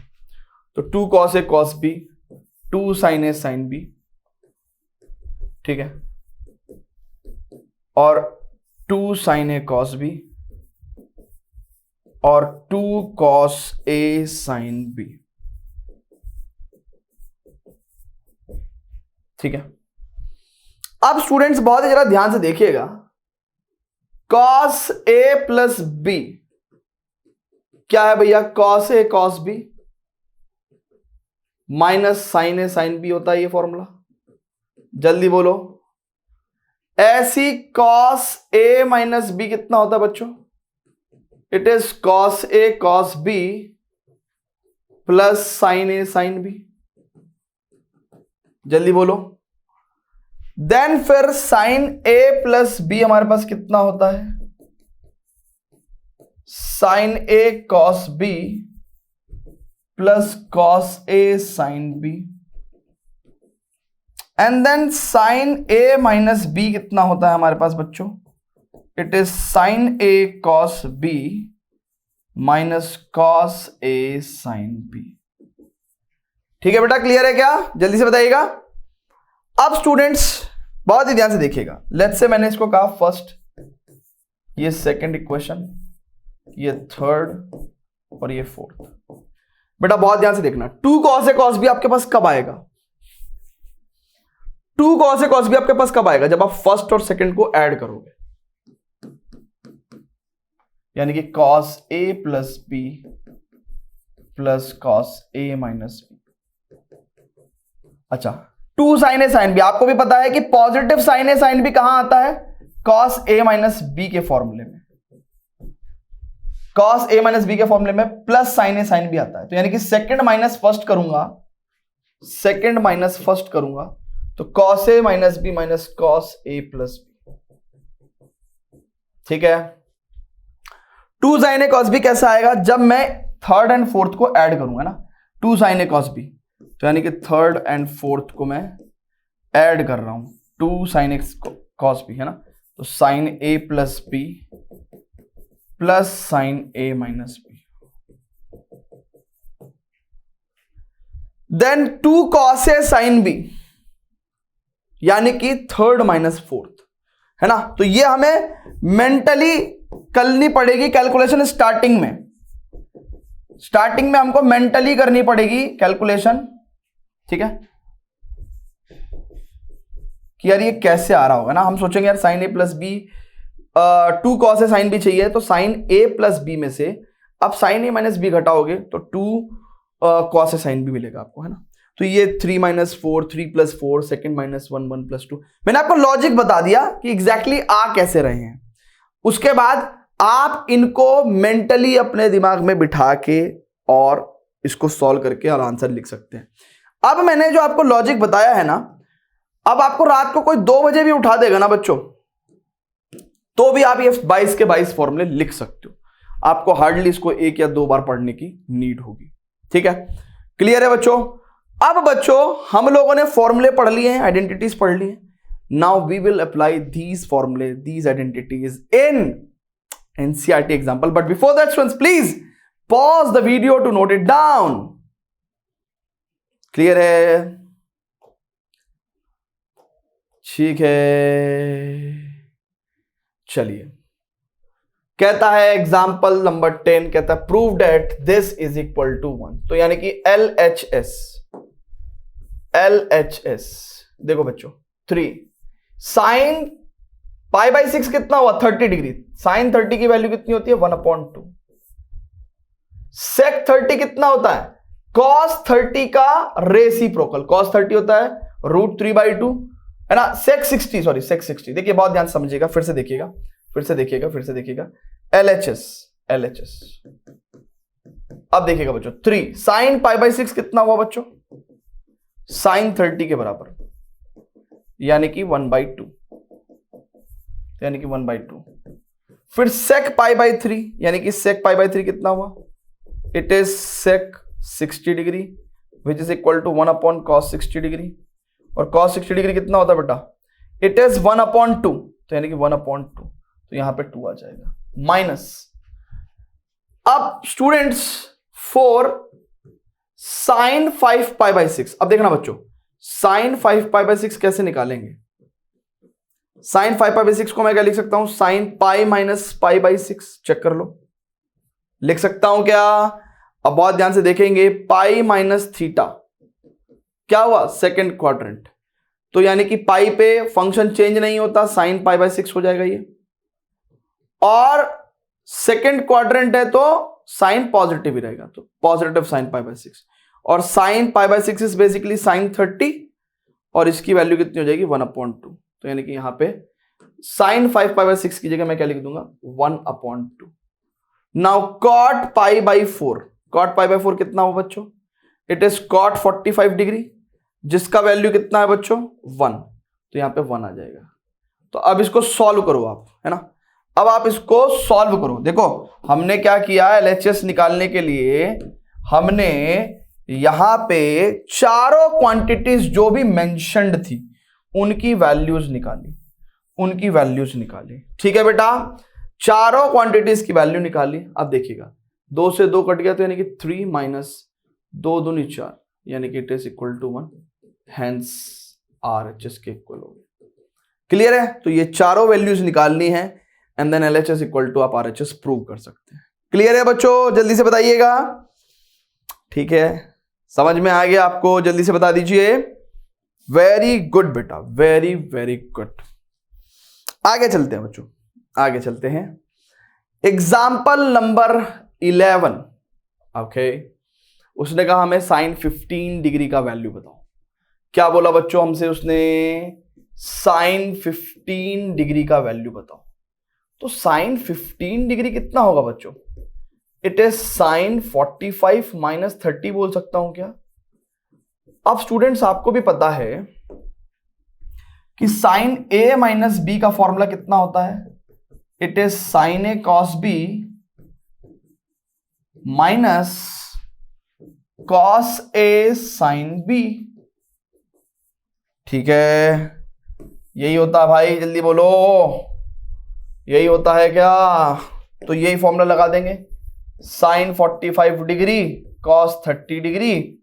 Speaker 1: तो 2 cos A cos B, 2 sin A sin B, ठीक है, और 2 sin A cos B और 2 cos A sin B। ठीक है, अब स्टूडेंट्स बहुत ही जरा ध्यान से देखिएगा, cos a प्लस बी क्या है भैया? cos a cos b minus sine A sine B होता है ये फॉर्मूला। जल्दी बोलो, ऐसी cos a माइनस बी कितना होता है बच्चों? It is cos a cos b plus sine A sine B. जल्दी बोलो, देन फिर साइन a प्लस बी हमारे पास कितना होता है? साइन a cos b प्लस cos a sin b, and then sine a minus b कितना होता है हमारे पास बच्चों? It is sine a cos b माइनस cos a sin b। ठीक है बेटा, क्लियर है क्या? जल्दी से बताइएगा। अब स्टूडेंट्स बहुत ही ध्यान से देखिएगा, लेट्स से मैंने इसको कहा फर्स्ट, ये सेकंड इक्वेशन, ये थर्ड और ये फोर्थ। बेटा बहुत ध्यान से देखना, 2 cos a cos b आपके पास कब आएगा? 2 cos a cos b आपके पास कब आएगा? जब आप फर्स्ट और सेकंड को ऐड करोगे, यानी कि cos a प्लस b प्लस cos a माइनस b। अच्छा, 2 sin a sin b, आपको भी पता है कि positive sin a sin b कहां आता है? cos a माइनस b के फॉर्मूले में, cos a माइनस b के फॉर्मूले में plus sin a sin b आता है। तो यानी कि सेकंड माइनस फर्स्ट करूंगा, सेकंड माइनस फर्स्ट करूंगा तो cos a माइनस b माइनस cos a प्लस b। ठीक है, 2 sin a cos b कैसा आएगा? जब मैं थर्ड एंड फोर्थ को ऐड करूंगा ना, 2 sin a cos b, तो यानी कि थर्ड एंड फोर्थ को मैं ऐड कर रहा हूं, 2 sin a cos b है ना, तो sin a plus b plus sin a minus b, then 2 cos a sin b, यानी कि थर्ड माइनस फोर्थ है ना। तो ये हमें मेंटली करनी पड़ेगी कैलकुलेशन स्टार्टिंग में, स्टार्टिंग में हमको मेंटली करनी पड़ेगी कैलकुलेशन। ठीक है, कि यार ये कैसे आ रहा होगा ना, हम सोचेंगे यार sine A plus B, 2 cos a sin b चाहिए, तो साइन a प्लस बी में से अब साइन a माइनस बी घटाओगे तो 2 cos a sin b मिलेगा आपको, है ना। तो ये 3 minus 4, 3 plus 4, second minus 1, 1 plus 2। मैंने आपको लॉजिक बता दिया कि एग्जैक्टली आ कैसे रहे हैं। उसके बाद आप इनको मेंटली अपने दिमाग में बिठा के और इसको सॉल्व करके और आंसर लिख सकते हैं। अब मैंने जो आपको लॉजिक बताया है ना, अब आपको रात को कोई 2 बजे भी उठा देगा ना बच्चों, तो भी आप ये 22 के 22 फॉर्मूले लिख सकते हो। आपको हार्डली इसको 1 या 2 बार पढ़ने की नीड होगी। ठीक है, क्लियर है बच्चों? अब बच्चों हम लोगों ने फॉर्मूले पढ़ लिए हैं, आइडेंटिटीज पढ़ ली हैं। Now we will apply these फॉर्मूले, these identities in NCERT example. But before that students, please pause the video to note it down. Clear है? ठीक है, चलिए। कहता है एग्जाम्पल नंबर 10, कहता है prove that this is equal to 1। तो यानी कि LHS देखो बच्चों, 3 साइन पाई बाई 6 कितना हुआ? 30 डिग्री। साइन 30 की वैल्यू कितनी होती है? 1/2। सेक 30 कितना होता है? cos 30 का रेसिप्रोकल। cos 30 होता है √3/2, है ना। सेक 60 देखिए, बहुत ध्यान समझिएगा, फिर से देखिएगा। LHS अब देखिएगा बच्चों, 3 साइन पाई बाई 6 कितना हुआ बच्चों? साइन 30 के बराबर, यानी कि 1/2, यानी कि 1/2। फिर सेक पाई बाई 3, यानी कि सेक पाई बाई 3 कितना हुआ? It is sec 60 degree which is equal to 1/cos 60 degree. और cos 60 डिग्री कितना होता है बेटा? इट इज 1/2, तो यानी कि 1/2, तो यहां पे 2 आ जाएगा माइनस। अब स्टूडेंट्स 4 साइन 5 पाई बाई 6। अब देखना बच्चों, साइन 5 पाई बाई 6 कैसे निकालेंगे? साइन 5 पाई बाई 6 को मैं क्या लिख सकता हूं? Sine pi minus pi by 6। Check कर लो, लिख सकता हूं क्या? अब बहुत ध्यान से देखेंगे, पाई माइनस थीटा क्या हुआ? Second quadrant. तो यानी कि पाई पे फंक्शन चेंज नहीं होता, साइन पाई बाय 6 हो जाएगा ये। और सेकेंड क्वाड्रेंट है तो साइन पॉजिटिव ही रहेगा, तो पॉजिटिव साइन पाई बाय 6। और sine pi by 6 is basically sine 30, और इसकी वैल्यू कितनी हो जाएगी 1/2। तो यानी कि यहां पे साइन 5 पाई बाय 6 की जगह मैं क्या लिख दूंगा 1/2। Now cot pi by 4, cot pi by 4 कितना हो बच्चों, इट इज कॉट 45 डिग्री, जिसका वैल्यू कितना है बच्चों 1, तो यहां पे 1 आ जाएगा। तो अब इसको सॉल्व करो आप, है ना। अब आप इसको सॉल्व करो। देखो हमने क्या किया, एलएचएस निकालने के लिए हमने यहां पे चारों क्वांटिटीज जो भी मेंशन्ड थी उनकी वैल्यूज निकाली, उनकी वैल्यूज निकाली। ठीक है बेटा, चारों क्वांटिटीज की वैल्यू निकाली। अब देखिएगा 2 से 2 कट गया, तो यानी कि 3 माइनस 2 दूनी 4, यानी कि it is equal to 1, hence RHS के इक्वल हो गया। क्लियर है। तो ये चारों वैल्यूज निकालनी है and then LHS equal to आप आरएचएस प्रूव कर सकते हैं। क्लियर है बच्चों, जल्दी से बताइएगा। ठीक है, समझ में आ गया आपको, जल्दी से बता दीजिए। वेरी गुड बेटा, वेरी वेरी गुड। आगे चलते हैं बच्चों, आगे चलते हैं। Example number 11। ओके, उसने कहा हमें साइन 15 डिग्री का वैल्यू बताओ। क्या बोला बच्चों हमसे उसने, साइन 15 डिग्री का वैल्यू बताओ। तो साइन 15 डिग्री कितना होगा बच्चों, इट इज साइन 45 माइनस 30 बोल सकता हूं क्या। अब स्टूडेंट्स आपको भी पता है कि साइन ए माइनस बी का फॉर्मूला कितना होता है, it is sine A cos B minus cos A sine B. ठीक है, यही होता है भाई, जल्दी बोलो, यही होता है क्या। तो यही फॉर्मूला लगा देंगे, sine 45 degree cos 30 degree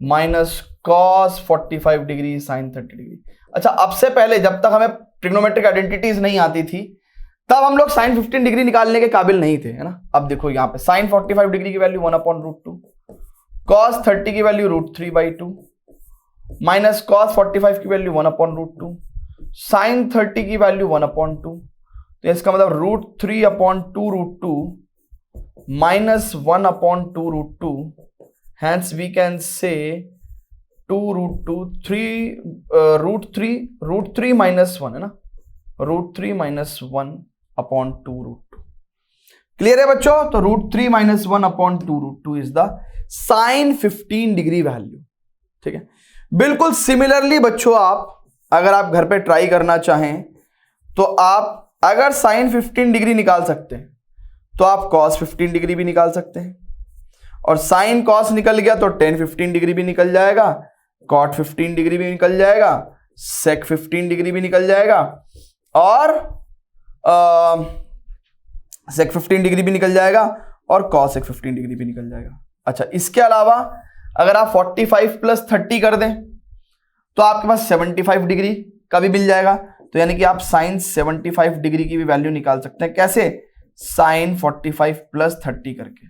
Speaker 1: minus cos 45 degree sine 30 degree. अच्छा, अब से पहले जब तक हमें ट्रिग्नोमेट्रिक आइडेंटिटीज नहीं आती थी तब हम लोग साइन 15 डिग्री निकालने के काबिल नहीं थे, है ना। अब देखो यहां पे साइन 45 डिग्री की वैल्यू 1/√2, कॉस 30 की वैल्यू √3/2 माइनस कॉस 45 की वैल्यू 1/√2, साइन 30 की वैल्यू 1/2। तो इसका मतलब √3/2√2 minus 1/2√2, hence we can say 2√3 minus 1 है ना, √3 minus 1/2√2। क्लियर है बच्चों। तो √3 minus 1/2√2 is the sine 15 degree value. ठीक है, बिल्कुल सिमिलरली बच्चों आप अगर आप घर पे ट्राई करना चाहें तो आप अगर साइन 15 डिग्री निकाल सकते हैं तो आप कॉस 15 डिग्री भी निकाल सकते हैं, और साइन कॉस निकल गया तो टेन 15 डिग्री भी निकल जाएगा, कॉट 15 डिग्री भी निकल जाएगा, सेक 15 डिग्री भी निकल जाएगा, और सेक 15 डिग्री भी निकल जाएगा, और कॉस सेक 15 डिग्री भी निकल जाएगा। अच्छा, इसके अलावा अगर आप 45 प्लस 30 कर दें तो आपके पास 75 डिग्री का भी मिल जाएगा। तो यानी कि आप साइन 75 डिग्री की भी वैल्यू निकाल सकते हैं। कैसे, साइन 45 प्लस 30 करके,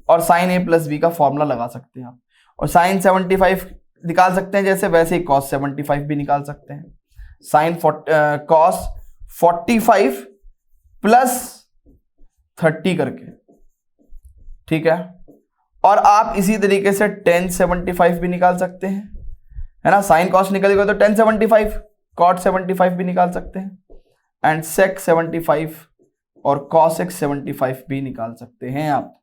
Speaker 1: और साइन ए प्लस बी का फॉर्मूला लगा सकते हैं आप, और साइन 75 निकाल सकते हैं जैसे, वैसे ही कॉस 75 भी निकाल सकते हैं। साइन कॉस 45 प्लस 30 करके, ठीक है। और आप इसी तरीके से टेन 75 भी निकाल सकते हैं, है ना। साइन कॉस निकल गया तो टेन 75, कॉट 75 भी निकाल सकते हैं, एंड सेक 75 और कॉसेक 75 भी निकाल सकते हैं आप।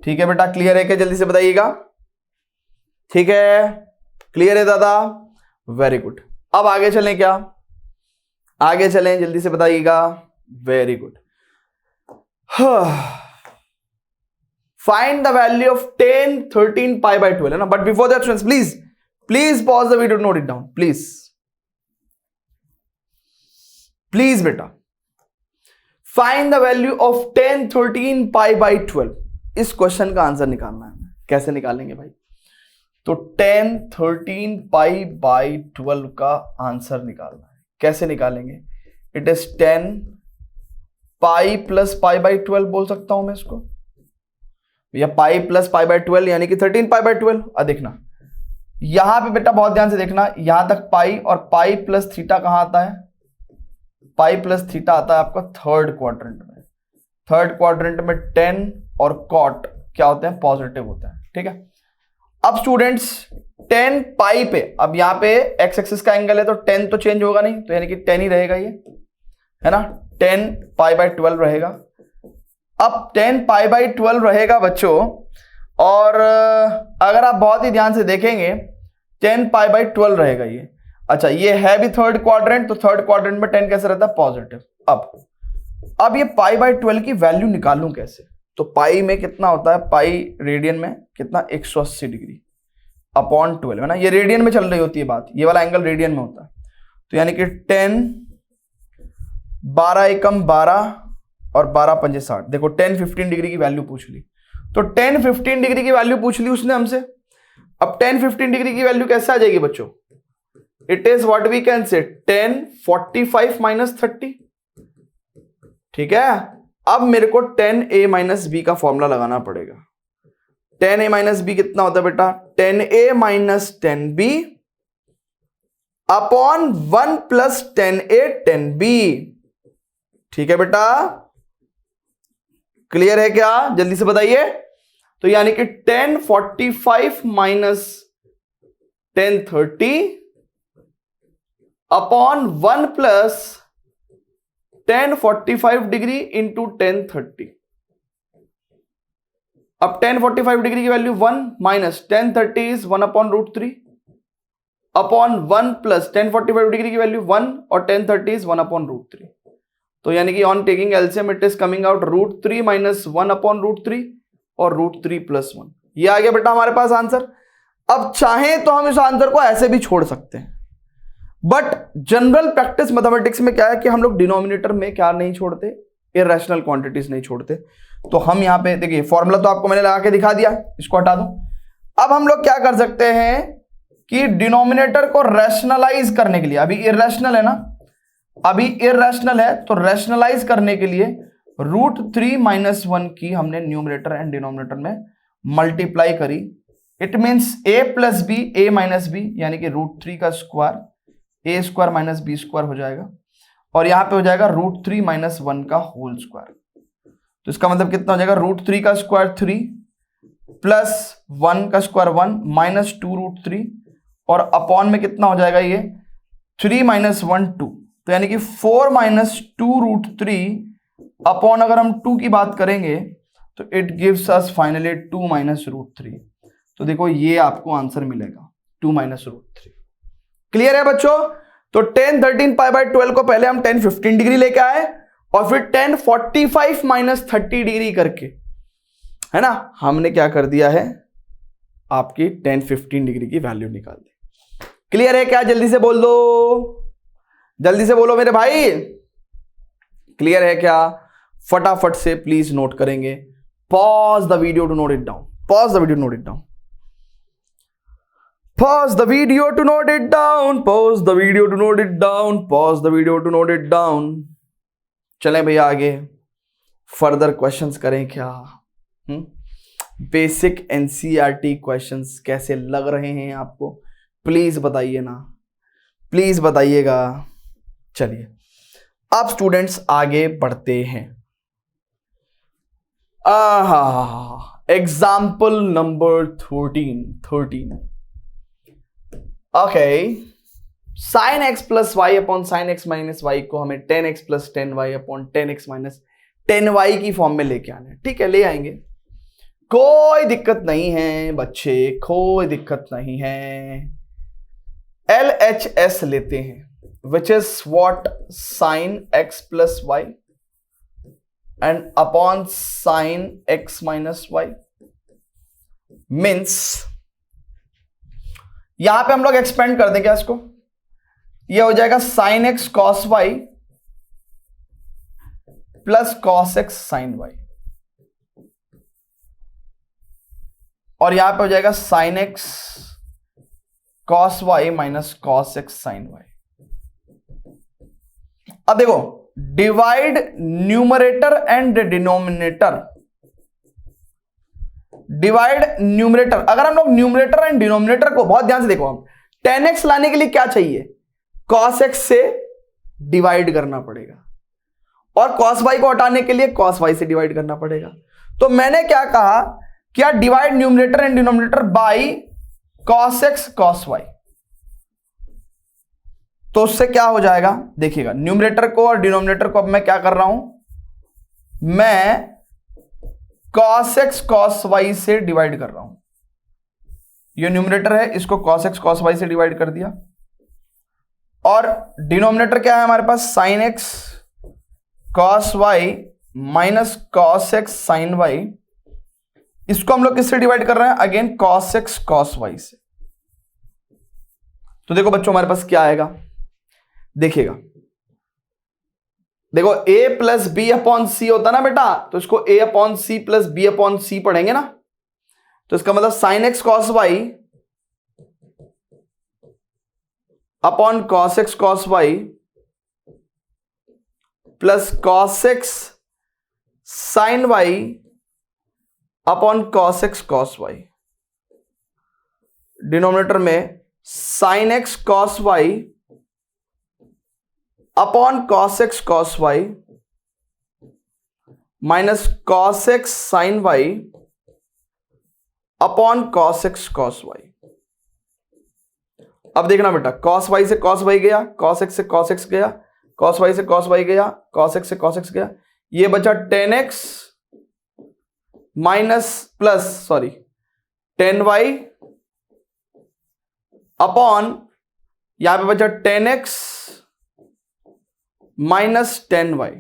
Speaker 1: ठीक है बेटा, क्लियर है क्या, जल्दी से बताइएगा। ठीक है, क्लियर है दादा, वेरी गुड। अब आगे चलें क्या, आगे चलें, जल्दी से बताइएगा। Very good. Find the value of 10, 13 pi by 12, है ना। But before that students please pause the video, note it down please बेटा। Find the value of 10, 13 pi by 12। इस क्वेश्चन का आंसर निकालना है। कैसे निकालेंगे भाई, तो 10, 13 पाई बाय 12 का आंसर निकालना है। कैसे निकालेंगे, it is 10 pi plus pi by 12 बोल सकता हूं मैं इसको, या पाई प्लस पाई बाय 12 यानी कि 13 पाई बाय 12। अब देखना यहां पे बेटा बहुत ध्यान से देखना, यहां तक पाई, और पाई प्लस थीटा कहां आता है, पाई प्लस थीटा आता है आपका थर्ड क्वाड्रेंट में। थर्ड क्वाड्रेंट में टेन और कॉट क्या होते हैं, पॉजिटिव होते हैं, ठीक है। अब स्टूडेंट्स 10 पाई पे, अब यहां पे एक्स एक्सिस का एंगल है तो 10 तो चेंज होगा नहीं, तो यानी कि 10 ही रहेगा ये, है ना। 10 पाई बाय 12 रहेगा। अब 10 पाई बाय 12 रहेगा बच्चों, और अगर आप बहुत ही ध्यान से देखेंगे 10 पाई बाय 12 रहेगा ये। अच्छा, ये है भी थर्ड क्वाड्रेंट, तो थर्ड क्वाड्रेंट में 10 कैसे रहता है, पॉजिटिव। अब ये पाई बाय 12 की वैल्यू निकालूं कैसे, तो पाई में कितना होता है, पाई रेडियन में कितना, 180 डिग्री अपॉन 12, है ना। ये रेडियन में चल रही होती है बात, ये वाला एंगल रेडियन में होता है। तो यानी कि 10, 12 एकम 12 और 12 पंजे 60। देखो 10 15 डिग्री की वैल्यू पूछ ली, तो 10 15 डिग्री की वैल्यू पूछ ली उसने हमसे। अब 10 15 डिग्री की वैल्यू कैसे आ जाएगी बच्चों, it is what we can say 10 45 minus 30, ठीक है। अब मेरे को 10a माइनस बी का फॉर्मूला लगाना पड़ेगा। 10a माइनस बी कितना होता है बेटा, 10a minus 10b upon 1 plus 10a 10b, ठीक है बेटा, क्लियर है क्या, जल्दी से बताइए। तो यानी कि 10 45 minus 10 30 upon 1 plus 10 45 degree into 10 30। अब 10 45 डिग्री की value 1 minus 10 30 is 1 upon root 3 upon 1 plus 10 45 degree की वैल्यू 1 और 10 30 इज 1 अपॉन रूट 3। तो यानी कि on taking LCM it is coming out root 3 minus 1 upon root 3 और रूट 3 प्लस 1। ये आ गया बेटा हमारे पास आंसर। अब चाहें तो हम इस आंसर को ऐसे भी छोड़ सकते हैं, बट जनरल प्रैक्टिस मैथमेटिक्स में क्या है कि हम लोग डिनोमिनेटर में क्या नहीं छोड़ते, इरेशनल क्वांटिटीज नहीं छोड़ते। तो हम यहां पे देखिए फॉर्मूला तो आपको मैंने लगा के दिखा दिया, इसको हटा दो। अब हम लोग क्या कर सकते हैं कि डिनोमिनेटर को रैशनलाइज करने के लिए, अभी इरेशनल है ना, अभी इरेशनल है, तो रैशनलाइज करने के लिए रूट 3 माइनस 1 की हमने न्यूमरेटर एंड डिनोमिनेटर में मल्टीप्लाई करी। It means a plus B, A minus B, यानी कि रूट 3 का square, A square minus B square हो जाएगा, और यहां पे हो जाएगा रूट 3 माइनस 1 का होल स्क्वायर। तो इसका मतलब कितना हो जाएगा, रूट 3 का स्क्वायर 3 प्लस 1 का स्क्वायर 1 माइनस 2 रूट 3, और अपॉन में कितना हो जाएगा ये 3 माइनस 1 2, तो यानी कि 4 माइनस 2 रूट 3 अपॉन अगर हम 2 की बात करेंगे तो it gives us finally 2 minus root 3। तो देखो ये आपको आंसर मिलेगा 2 माइनस रूट 3। क्लियर है बच्चों। तो 10 13 पाई बाय 12 को पहले हम 10 15 डिग्री लेके आए, और फिर 10 45 माइनस 30 डिग्री करके, है ना, हमने क्या कर दिया है, आपकी 10 15 डिग्री की वैल्यू निकाल दी। क्लियर है क्या, जल्दी से बोल दो, जल्दी से बोलो मेरे भाई, क्लियर है क्या। फटाफट से प्लीज नोट करेंगे। Pause the video to note it down, pause the video to note it down, pause the video to note it down, pause the video to note it down, pause the video to note it down। चलें भैया आगे, further questions करें क्या। Basic NCERT questions कैसे लग रहे हैं आपको, प्लीज बताइए ना, प्लीज बताइएगा। चलिए अब स्टूडेंट्स आगे बढ़ते हैं। Example number 13। Okay, sine x plus y upon sine x minus y को हमें 10x plus 10y upon 10x minus 10y की फॉर्म में लेके आना है। ठीक है, ले आएंगे, कोई दिक्कत नहीं है बच्चे, कोई दिक्कत नहीं है। LHS लेते हैं, which is what, sine x plus y and upon sine x minus y. Means यहां पे हम लोग एक्सपेंड कर दें क्या इसको, ये हो जाएगा sine x cos y plus cos x sine y, और यहां पे हो जाएगा sine x cos y minus cos x sine y. अब देखो, divide numerator and denominator, divide numerator, अगर हम लोग न्यूमरेटर एंड डिनोमिनेटर को बहुत ध्यान से देखो, हम 10x लाने के लिए क्या चाहिए, cos x से डिवाइड करना पड़ेगा, और cos y को हटाने के लिए cos y से डिवाइड करना पड़ेगा। तो मैंने क्या कहा, क्या divide numerator and denominator by cos x cos y। तो उससे क्या हो जाएगा, देखिएगा, न्यूमरेटर को और डिनोमिनेटर को अब मैं क्या कर रहा हूं, मैं cos x cos y से डिवाइड कर रहा हूं। ये न्यूमरेटर है, इसको cos x cos y से डिवाइड कर दिया, और डिनोमिनेटर क्या है हमारे पास, sin x cos y minus cos x sin y, इसको हम लोग किससे डिवाइड कर रहे हैं, again cos x cos y से। तो देखो बच्चों हमारे पास क्या आएगा, देखिएगा, देखो a plus B upon C होता ना बेटा, तो इसको a upon C plus B upon C पढ़ेंगे ना, तो इसका मतलब sin x cos y upon cos x cos y plus cos x sin y upon cos x cos y। Denominator में sin x cos y upon cos x cos y minus cos x sin y upon cos x cos y। अब देखना बेटा, cos y से cos y गया, cos x से cos x गया, cos y से cos y गया, cos x से cos x गया, ये बचा 10x minus plus sorry 10y upon, यहां पे बचा 10x माइनस 10y,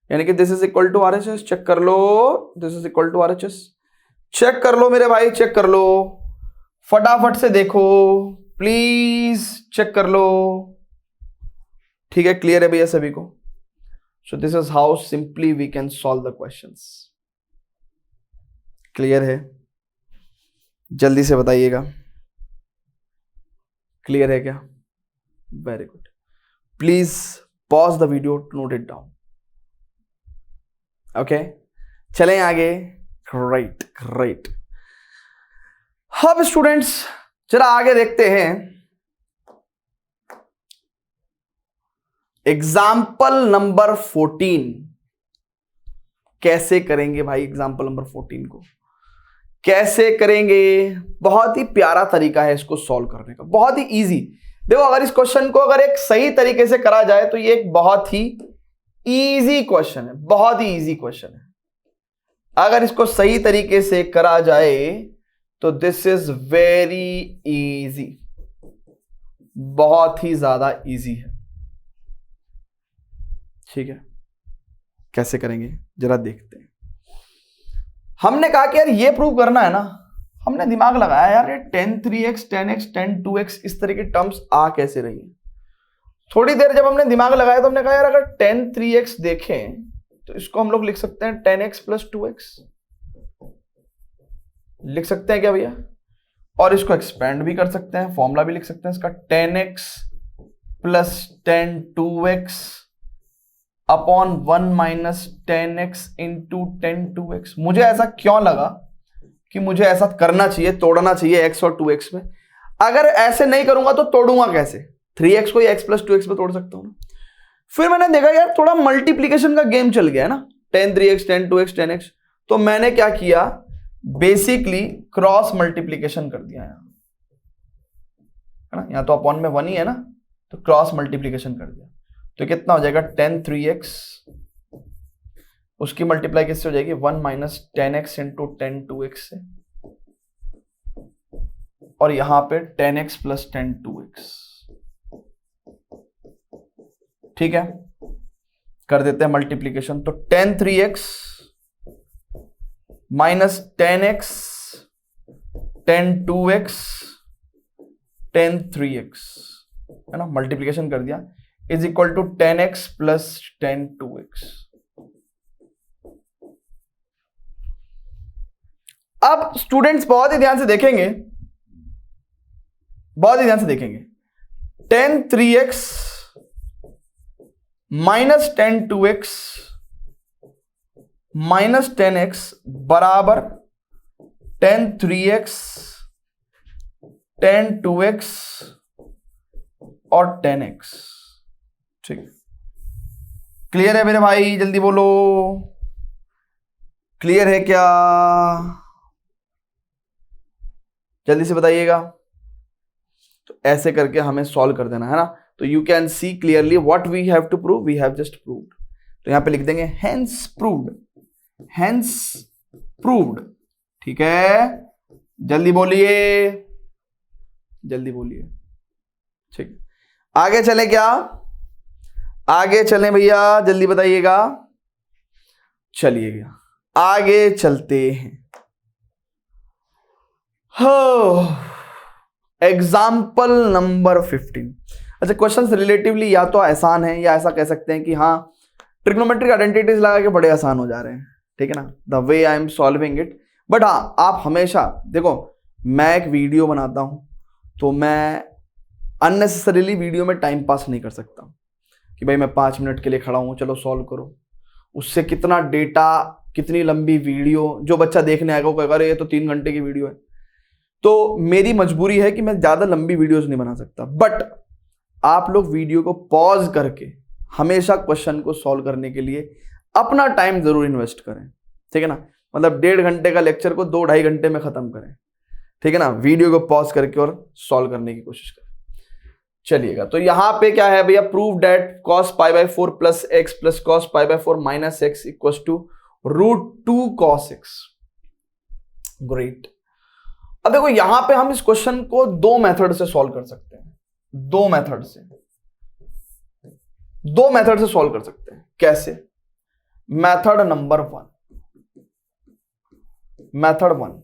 Speaker 1: यानी कि this is equal to RHS। Check कर लो, this is equal to RHS। Check कर लो मेरे भाई, चेक कर लो, फटाफट से देखो प्लीज, चेक कर लो। ठीक है, क्लियर है भैया सभी को? So this is how simply we can solve the questions. Clear है? जल्दी से बताइएगा, क्लियर है क्या? Very good. Please pause the video to note it down. Okay, चलें आगे। Great great. अब स्टूडेंट्स जरा आगे देखते हैं, एग्जाम्पल नंबर 14 कैसे करेंगे भाई। एग्जाम्पल नंबर 14 को कैसे करेंगे, बहुत ही प्यारा तरीका है इसको सॉल्व करने का, बहुत ही इजी। देखो, अगर इस क्वेश्चन को अगर एक सही तरीके से करा जाए तो ये एक बहुत ही इजी क्वेश्चन है, बहुत ही इजी क्वेश्चन है। अगर इसको सही तरीके से करा जाए तो दिस इज वेरी इजी, बहुत ही ज्यादा इजी है। ठीक है, कैसे करेंगे जरा देखते हैं। हमने कहा कि यार ये प्रूव करना है ना, हमने दिमाग लगाया यार ये 10 3x 10x 10 2x इस तरह की टर्म्स आ कैसे रही है। थोड़ी देर जब हमने दिमाग लगाया तो हमने कहा यार अगर 10 3x देखें तो इसको हम लोग लिख सकते हैं 10x प्लस 2x, लिख सकते हैं क्या भैया? और इसको एक्सपेंड भी कर सकते हैं, फॉर्मूला भी लिख सकते हैं इसका 10x plus 10 2x upon 1 minus 10x into 10 2x। मुझे ऐसा क्यों लगा कि मुझे ऐसा करना चाहिए, तोड़ना चाहिए x और 2x में। अगर ऐसे नहीं करूंगा तो तोड़ूंगा कैसे? 3x को x प्लस 2x में तोड़ सकता हूं ना। फिर मैंने देखा यार थोड़ा मल्टीप्लीकेशन का गेम चल गया है ना, 10 3x 10 2x 10x। तो मैंने क्या किया, बेसिकली क्रॉस मल्टीप्लीकेशन कर दिया है ना, यहां तो अपॉन में 1 ही है ना, तो क्रॉस मल्टीप्लीकेशन कर दिया। तो कितना हो जाएगा 10 3x, उसकी मल्टीप्लाई किससे हो जाएगी 1 माइनस 10x इंटू 10 2x से, और यहां पे 10x प्लस 10 2x। ठीक है, कर देते हैं मल्टीप्लीकेशन। तो 10 3x minus 10x 10 2x 10 3x है ना, मल्टीप्लीकेशन कर दिया, is equal to 10x plus 10 2x। अब स्टूडेंट्स बहुत ही ध्यान से देखेंगे, बहुत ही ध्यान से देखेंगे, 10 3x माइनस 10 2x -10x बराबर tan 3x, tan 2x और tan x। ठीक, क्लियर है मेरे भाई? जल्दी बोलो, क्लियर है क्या? जल्दी से बताइएगा। तो ऐसे करके हमें सॉल्व कर देना है ना। तो you can see clearly what we have to prove, we have just proved. तो यहां पे लिख देंगे हेंस प्रूव्ड, हेंस प्रूव्ड। ठीक है, जल्दी बोलिए, जल्दी बोलिए। ठीक, आगे चले क्या? आगे चलें भैया, जल्दी बताइएगा। चलिएगा आगे चलते हैं। हो एग्जाम्पल नंबर 15। अच्छा, क्वेश्चंस रिलेटिवली या तो आसान है या ऐसा कह सकते हैं कि हाँ ट्रिग्नोमेट्रिक आइडेंटिटीज लगा के बड़े आसान हो जा रहे हैं। ठीक है ना, the way I am solving it. But हाँ, आप हमेशा देखो, मैं एक वीडियो बनाता हूं तो मैं अननेसेसरीली वीडियो में टाइम पास नहीं कर सकता कि भाई मैं 5 मिनट के लिए खड़ा हूं, चलो सॉल्व करो। उससे कितना डेटा, कितनी लंबी वीडियो, जो बच्चा देखने आएगा वो कहेगा अरे ये तो 3 घंटे की वीडियो है। तो मेरी मजबूरी है कि मैं ज्यादा लंबी वीडियोस नहीं बना सकता। बट आप लोग वीडियो को पॉज करके हमेशा क्वेश्चन को सॉल्व करने के लिए अपना टाइम जरूर इन्वेस्ट करें। ठीक है ना, मतलब 1.5 घंटे का लेक्चर को 2-2.5 घंटे में खत्म करें। ठीक है ना, वीडियो को पॉज करके और सॉल्व करने की कोशिश करें। चलिएगा, तो यहां पे क्या है भैया, prove that cos π/4 plus x plus cos π/4 minus x equals to √2 cos x। Great. अब देखो यहां पे हम इस क्वेश्चन को 2 मेथड से सॉल्व कर सकते हैं। 2 मेथड से सॉल्व कर सकते हैं। कैसे? मेथड नंबर 1, मेथड 1,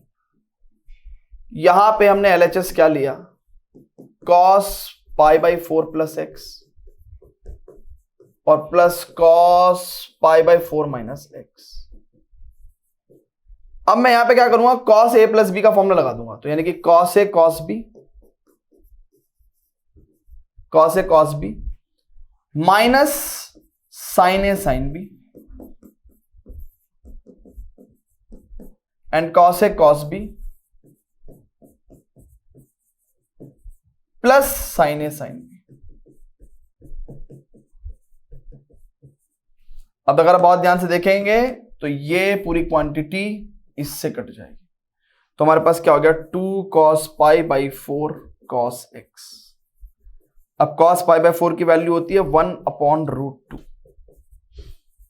Speaker 1: यहां पे हमने LHS क्या लिया, cos π/4 प्लस एक्स और प्लस cos π/4 माइनस एक्स। अब मैं यहां पे क्या करूंगा, cos a प्लस b का फॉर्मूला लगा दूंगा। तो यानी कि cos a cos b, cos a cos b minus sin a sin b and cos a cos b plus sin a sin b। अब अगर आप बहुत ध्यान से देखेंगे तो ये पूरी क्वांटिटी इससे कट जाएगी। तो हमारे पास क्या हो गया, 2 cos π/4 cos x। अब cos π/4 की वैल्यू होती है 1/√2।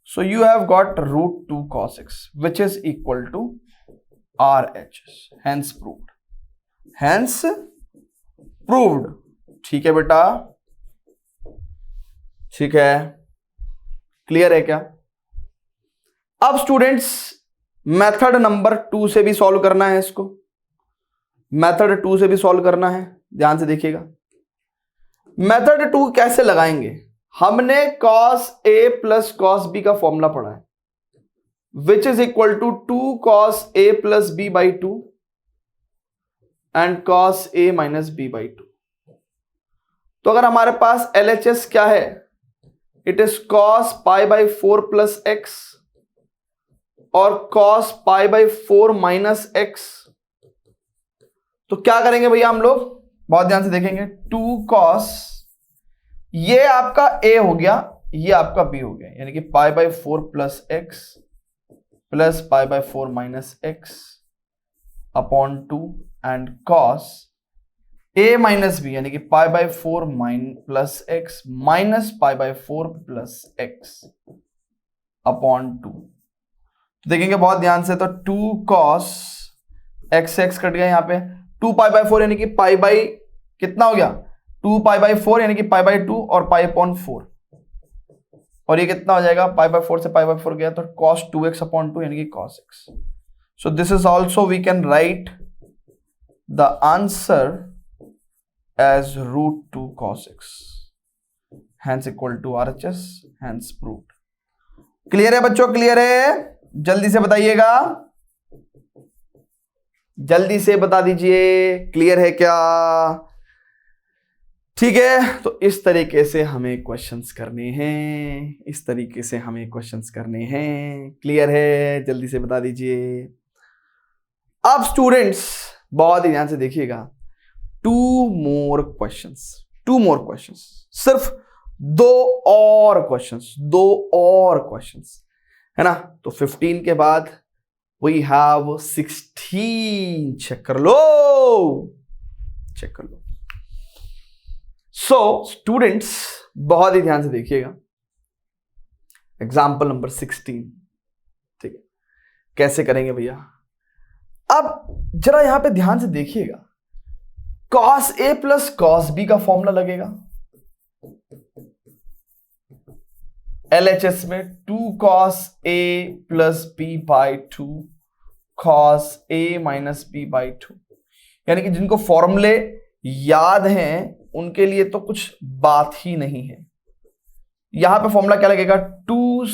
Speaker 1: So you have got √2 cos x which is equal to RHS। Hence proved, hence proved. ठीक है बेटा, ठीक है, क्लियर है क्या? अब स्टूडेंट्स मेथड नंबर 2 से भी सॉल्व करना है इसको, मेथड 2 से भी सॉल्व करना है। ध्यान से देखिएगा, मेथड 2 कैसे लगाएंगे। हमने cos a plus cos b का फॉर्मूला पढ़ा है, which is equal to 2 cos a plus b/2 and cos a minus b/2। तो अगर हमारे पास LHS क्या है, it is cos π/4 plus x और cos π/4 माइनस एक्स। तो क्या करेंगे भैया हम लोग, बहुत ध्यान से देखेंगे, 2 cos, ये आपका a हो गया, ये आपका b हो गया, यानी कि π/4 plus x plus π/4 minus x upon 2 and cos a minus b यानी कि π/4 plus x minus π/4 plus x upon 2। तो देखेंगे बहुत ध्यान से, तो 2 cos x कट गया, यहां पे 2 π/4 यानी कि कितना हो गया, 2 π/4 यानी कि π/2 और π/4, और ये कितना हो जाएगा, π/4 से π/4 गया तो cos 2x अपॉन 2 यानी कि cos x। So this is also we can write the answer as √2 cos x, hence equal to RHS, hence proved। Clear है बच्चों, क्लियर है? जल्दी से बताइएगा, जल्दी से बता दीजिए, क्लियर है क्या? ठीक है, तो इस तरीके से हमें क्वेश्चंस करने हैं, इस तरीके से हमें क्वेश्चंस करने हैं। क्लियर है? जल्दी से बता दीजिए। अब स्टूडेंट्स बहुत ही ध्यान से देखिएगा, टू मोर क्वेश्चंस, सिर्फ दो और क्वेश्चंस है ना। तो 15 के बाद वी हैव 16। चेक कर लो। सो स्टूडेंट्स बहुत ही ध्यान से देखिएगा, एग्जाम्पल नंबर 16। ठीक है, कैसे करेंगे भैया? अब जरा यहां पे ध्यान से देखिएगा, cos A plus cos B का फॉर्मूला लगेगा LHS में 2 cos A plus B by 2 cos A minus B by 2। यानी कि जिनको फॉर्मूले याद हैं उनके लिए तो कुछ बात ही नहीं है। यहां पे फॉर्मूला क्या लगेगा? 2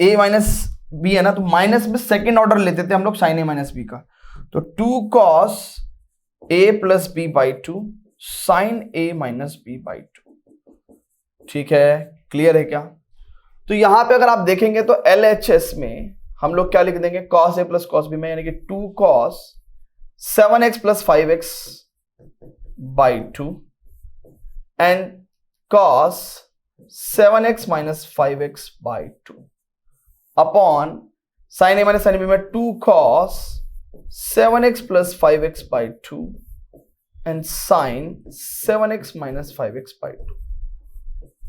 Speaker 1: A माइनस बी है ना, तो माइनस में सेकेंड ऑर्डर लेते थे हम लोग sin A माइनस बी का, तो 2 cos A plus B by 2 sin A minus B by 2। ठीक है, क्लियर है क्या? तो यहां पे अगर आप देखेंगे तो LHS में हम लोग क्या लिख देंगे? cos A plus cos B में, यानी कि 2 cos 7x plus 5x by 2 and cos 7x minus 5x by 2 upon sin A minus sin B में 2 cos 7x plus 5x by 2 and sin 7x minus 5x by 2।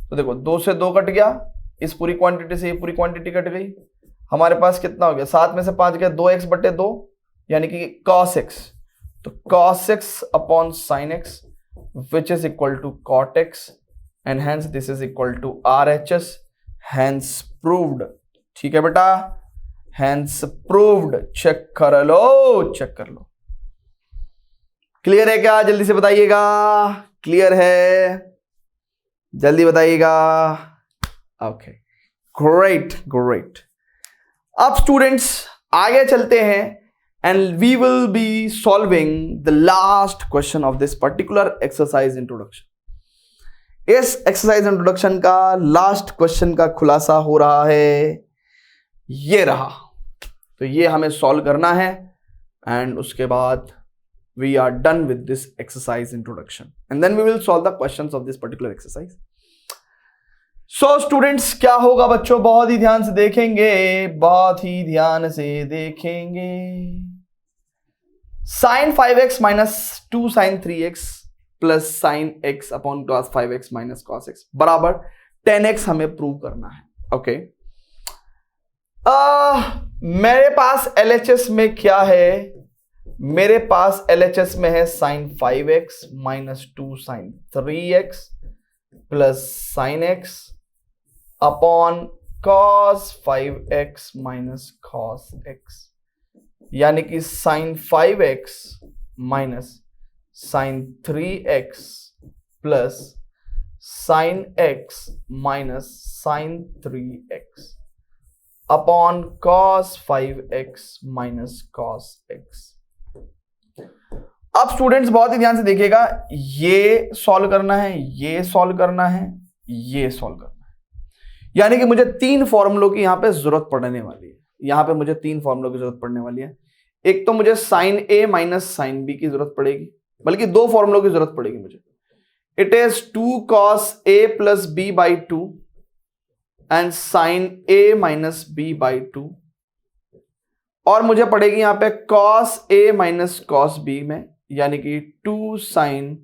Speaker 1: तो देखो 2 से 2 cut गया, इस पूरी क्वांटिटी से ये पूरी क्वांटिटी कट गई, हमारे पास कितना हो गया? 7 में से 5 गया, 2x बटे 2 यानी कि cos x। तो cos x upon sin x which is equal to cot x and hence this is equal to RHS, hence proved. ठीक है बेटा, हेंस प्रूव्ड। चेक कर लो। क्लियर है क्या? जल्दी से बताइएगा। क्लियर है? जल्दी बताइएगा। Okay, great. अब स्टूडेंट्स आगे चलते हैं and we will be solving the last question of this particular exercise introduction. इस एक्सरसाइज इंट्रोडक्शन का लास्ट क्वेश्चन का खुलासा हो रहा है, ये रहा। तो ये हमें सॉल्व करना है एंड उसके बाद we are done with this exercise introduction and then we will solve the questions of this particular exercise. So students क्या होगा बच्चों? बहुत ही ध्यान से देखेंगे। sin 5x minus 2 sin 3x plus sin x upon cos 5x minus cos x बराबर 10x हमें प्रूव करना है। ओके, मेरे पास LHS में क्या है? मेरे पास LHS में है sin 5x minus 2 sin 3x plus sin x upon cos 5x minus cos x, यानी कि sin 5x minus sin 3x plus sin x minus sin 3x upon cos 5x minus cos x। अब students बहुत ही ध्यान से देखिएगा, ये solve करना है, ये सॉल्व करना है, ये सॉल्व करना है, यानी कि मुझे 3 फॉर्मूलों की यहां पे जरूरत पड़ने वाली है। यहां पे मुझे 3 फॉर्मूलों की जरूरत पड़ने वाली है। एक तो मुझे sin A minus sin B की जरूरत पड़ेगी, बल्कि 2 फॉर्मूलों की जरूरत पड़ेगी मुझे। It is 2 cos A plus B by 2 and sin A minus B by 2, और मुझे पड़ेगी यहां पे cos A minus cos B में, यानी कि 2 sin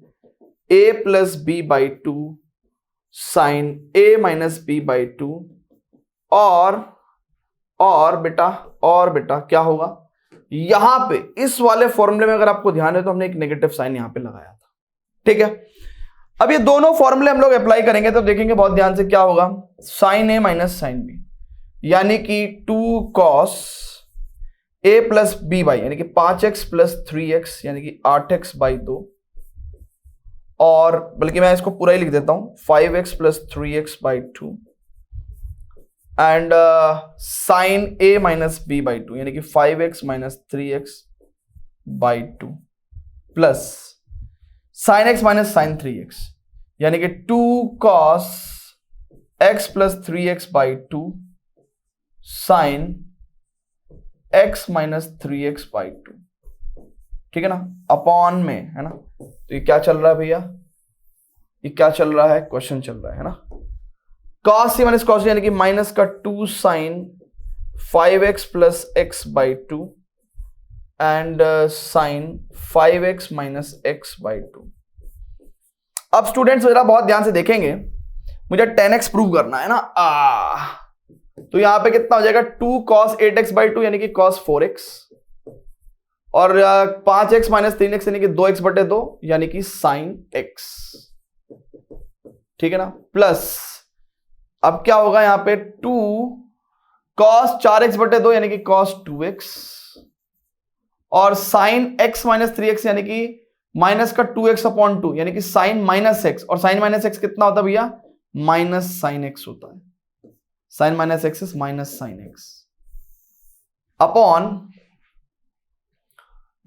Speaker 1: A plus B by 2 sin A minus B by 2, और बेटा क्या होगा? यहां पे इस वाले फॉर्मूले में अगर आपको ध्यान है तो हमने एक नेगेटिव साइन यहां पे लगाया था। ठीक है, अब ये दोनों फॉर्मूले हम लोग अप्लाई करेंगे तो देखेंगे बहुत ध्यान से क्या होगा। sin A minus sin B यानी कि 2 cos A plus B by, यानी कि 5x प्लस 3x यानी कि 8x बाई 2, और बल्कि मैं इसको पूरा ही लिख देता हूं 5x plus 3x by 2 and sin A minus B by 2 यानी कि 5x minus 3x by 2 plus sine x minus sine 3x, यानी कि 2 cos x plus 3x by 2 sine x minus 3x by 2, ठीक है ना, अपॉन में, है ना। तो ये क्या चल रहा है भैया, ये क्या चल रहा है, क्वेश्चन चल रहा है ना। cos c minus cos c यानी कि माइनस का 2 sine 5x plus x by 2 and sine 5x minus x by 2। अब स्टूडेंट्स जरा बहुत ध्यान से देखेंगे, मुझे 10x प्रूव करना है ना। तो यहां पे कितना हो जाएगा, 2 cos 8x बाई 2 यानी कि cos 4x, और 5x माइनस 3x यानी कि 2x बटे 2 यानी कि sin x, ठीक है ना। प्लस अब क्या होगा यहां पे, 2 cos 4x बटे 2 यानी कि cos 2x, और sin x माइनस 3x यानी कि माइनस का 2x अपॉन 2 यानी कि sin माइनस x, और sin माइनस x कितना होता है भैया, माइनस sin x होता है। sin minus x is minus sin x upon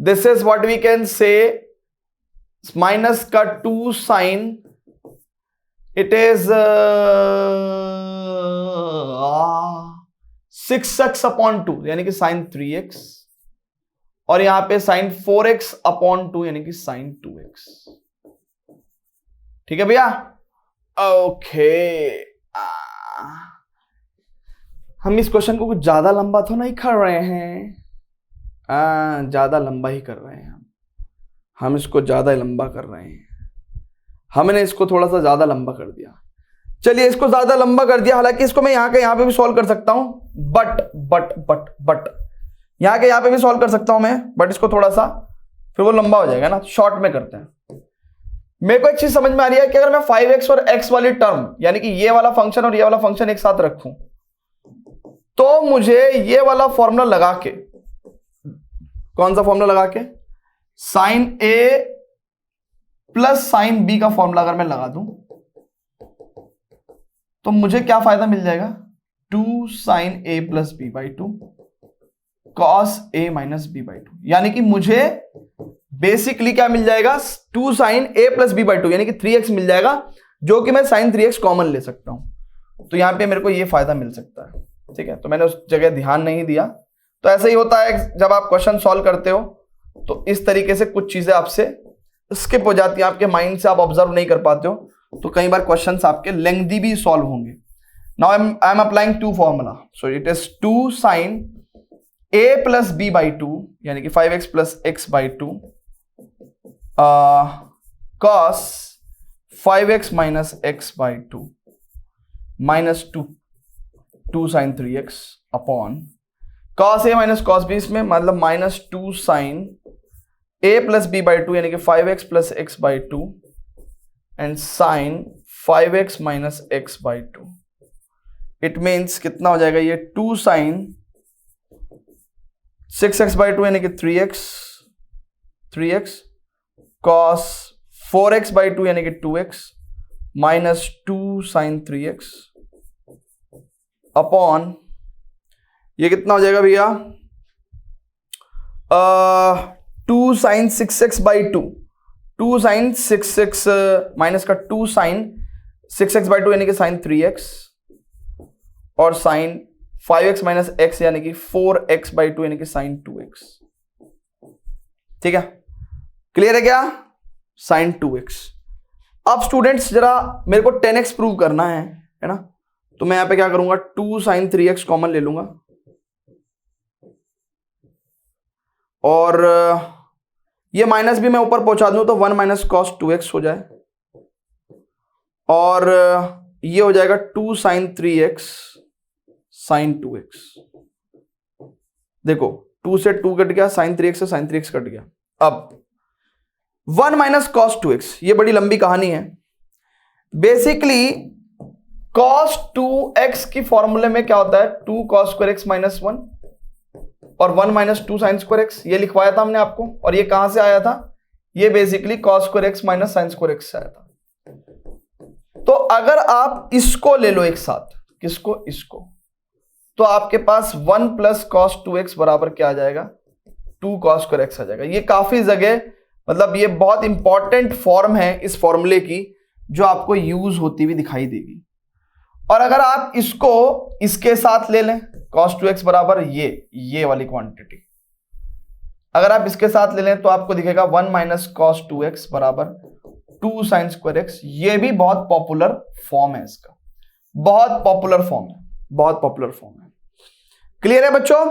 Speaker 1: this is what we can say minus का 2 sin, it is 6x upon 2 यानी कि sin 3x, और यहां पे sin 4x अपॉन 2 यानी कि sin 2x, ठीक है भैया। ओके, हम इस क्वेश्चन को कुछ ज्यादा लंबा तो नहीं कर रहे हैं, ज्यादा लंबा ही कर रहे हैं हम इसको ज्यादा लंबा कर रहे हैं, हमने इसको थोड़ा सा ज्यादा लंबा कर दिया। चलिए इसको ज्यादा लंबा कर दिया, हालांकि इसको मैं यहां पे भी सॉल्व कर सकता हूं, बट यहां के यहां पे भी सॉल्व कर सकता हूं मैं, बट इसको थोड़ा सा फिर वो लंबा हो जाएगा ना, शॉर्ट में करते हैं। मेरे को एक चीज समझ में आ रही है कि अगर मैं 5x और x वाली टर्म यानी कि ये वाला फंक्शन और ये वाला फंक्शन एक साथ रखूं, तो मुझे ये वाला फॉर्मूला लगा के, कौन सा फॉर्मूला लगा के, sine a plus sine b का फॉर्मूला अगर मैं लगा दूं तो मुझे क्या फायदा मिल जाएगा, 2 sine a plus b by 2 cos a minus b by 2, यानी कि मुझे बेसिकली क्या मिल जाएगा, 2 sine a plus b by 2 यानी कि 3x मिल जाएगा, जो कि मैं साइन 3x कॉमन ले सकता हूं। तो यहां पे मेरे को ये फायदा मिल सकता है, ठीक है। तो मैंने उस जगह ध्यान नहीं दिया। तो ऐसा ही होता है जब आप क्वेश्चन सॉल्व करते हो, तो इस तरीके से कुछ चीजें आपसे स्किप हो जाती है, आपके माइंड से आप ऑब्जर्व नहीं कर पाते हो, तो कई बार क्वेश्चंस आपके लेंथी भी सॉल्व होंगे। Now I am applying 2 formula, so it is 2 sine a plus b by 2 यानी कि 5x plus x by 2 cos 5x minus x by 2 minus 2 sine 3x upon cos a minus cos b, इसमें मतलब minus 2 sine a plus b by 2 यानी कि 5x plus x by 2 and sine 5x minus x by 2। It means कितना हो जाएगा ये, 2 sign 6x by 2 यानी कि 3x cos 4x बाई 2 यानी कि 2x minus 2 sine 3x upon ये कितना हो जाएगा भैया, 2 sign 6x by 2, 2 sign 6x minus का 2 साइन 6x बाई 2 यानी कि साइन 3x, और साइन 5x माइनस x यानी कि 4x बाई 2 यानी कि साइन 2x, ठीक है। क्लियर है क्या, साइन 2x। अब स्टूडेंट्स जरा मेरे को 10x प्रूव करना है ना, तो मैं यहां पे क्या करूंगा, 2 साइन 3x कॉमन ले लूंगा, और ये माइनस भी मैं ऊपर पहुंचा दूं तो 1 माइनस कॉस 2x हो जाए, और ये हो जाएगा 2 साइन 3x साइन 2x। देखो 2 से 2 कट गया, साइन 3x से साइन 3x कट गया। अब 1 माइनस कॉस 2x, ये बड़ी लंबी कहानी है। बेसिकली cos 2x की फॉर्मूले में क्या होता है, 2 cos स्क्वायर x माइनस 1 और 1 माइनस 2 साइन स्क्वायर x, ये लिखवाया था हमने आपको। और ये कहां से आया था, ये basically cos square x minus sine square x से आया था। तो अगर आप इसको ले लो एक साथ, किसको, इसको, तो आपके पास 1 प्लस cos 2x बराबर क्या आ जाएगा, 2 cos स्क्वायर x आ जाएगा। ये काफी जगह मतलब ये बहुत इंपॉर्टेंट फॉर्म है इस फॉर्मूले की, जो आपको यूज होती हुई दिखाई देगी। और अगर आप इसको इसके साथ ले लें, cos 2x बराबर ये वाली क्वांटिटी, अगर आप इसके साथ ले लें तो आपको दिखेगा 1 माइनस cos 2x बराबर 2 sin स्क्वायर x। ये भी बहुत पॉपुलर फॉर्म है इसका, बहुत पॉपुलर फॉर्म है, बहुत पॉपुलर फॉर्म है। क्लियर है बच्चों?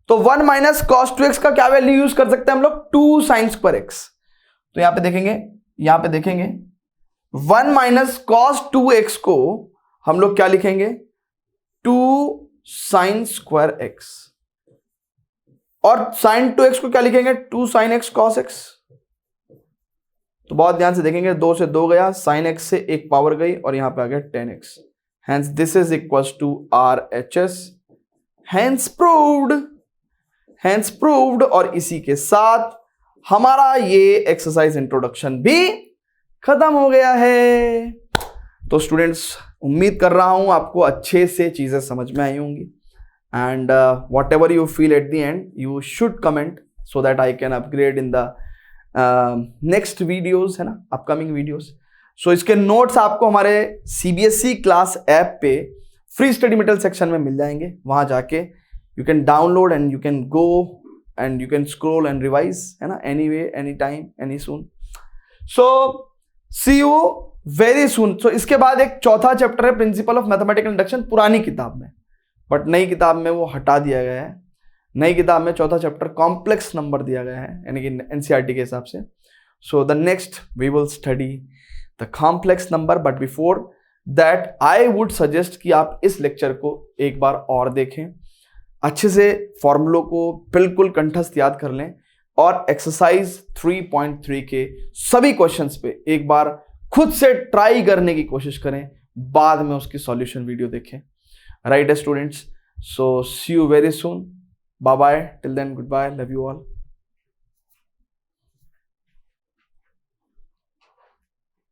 Speaker 1: तो 1 माइनस cos 2x का क्या वैल्यू यूज कर सकते हैं हम लोग? 2 sin स्क्वायर x। तो यहां पे देखेंगे 1 माइनस cos 2x को हम लोग क्या लिखेंगे? 2 sin स्क्वायर x। और sin 2x को क्या लिखेंगे? 2 sin x cos x। तो बहुत ध्यान से देखेंगे, 2 से 2 गया, sin x से एक पावर गई और यहां पे आ गया 10x। Hence this is equals to RHS। Hence proved। और इसी के साथ हमारा ये एक्सरसाइज इंट्रोडक्शन भी खत्म हो गया है। तो स्टूडेंट्स, उम्मीद कर रहा हूं आपको अच्छे से चीजें समझ में आई होंगी। And what ever you feel at the end, you should comment so that I can upgrade in the next videos, है ना, अपकमिंग वीडियोज। सो इसके नोट्स आपको हमारे CBSE क्लास ऐप पे फ्री स्टडी मटेरियल सेक्शन में मिल जाएंगे। वहां जाके you can download and you can go and you can scroll and revise, है ना, any way, any time, any soon. So see you very soon. So इसके बाद एक चौथा चैप्टर है प्रिंसिपल ऑफ मैथमेटिकल इंडक्शन, पुरानी किताब में, बट नई किताब में वो हटा दिया गया है। नई किताब में चौथा चैप्टर कॉम्प्लेक्स नंबर दिया गया है, यानी कि NCERT के हिसाब से। So the next we will study the complex number, but before that I would suggest कि आप इस लेक्चर को एक बार और देखें, अच्छे से फॉर्मूलों को बिल्कुल कंठस्थ याद कर लें और एक्सरसाइज 3.3 के सभी क्वेश्चंस पे एक बार खुद से ट्राई करने की कोशिश करें, बाद में उसकी सॉल्यूशन वीडियो देखें। Right students, so see you very soon, bye bye, till then good bye, love you all.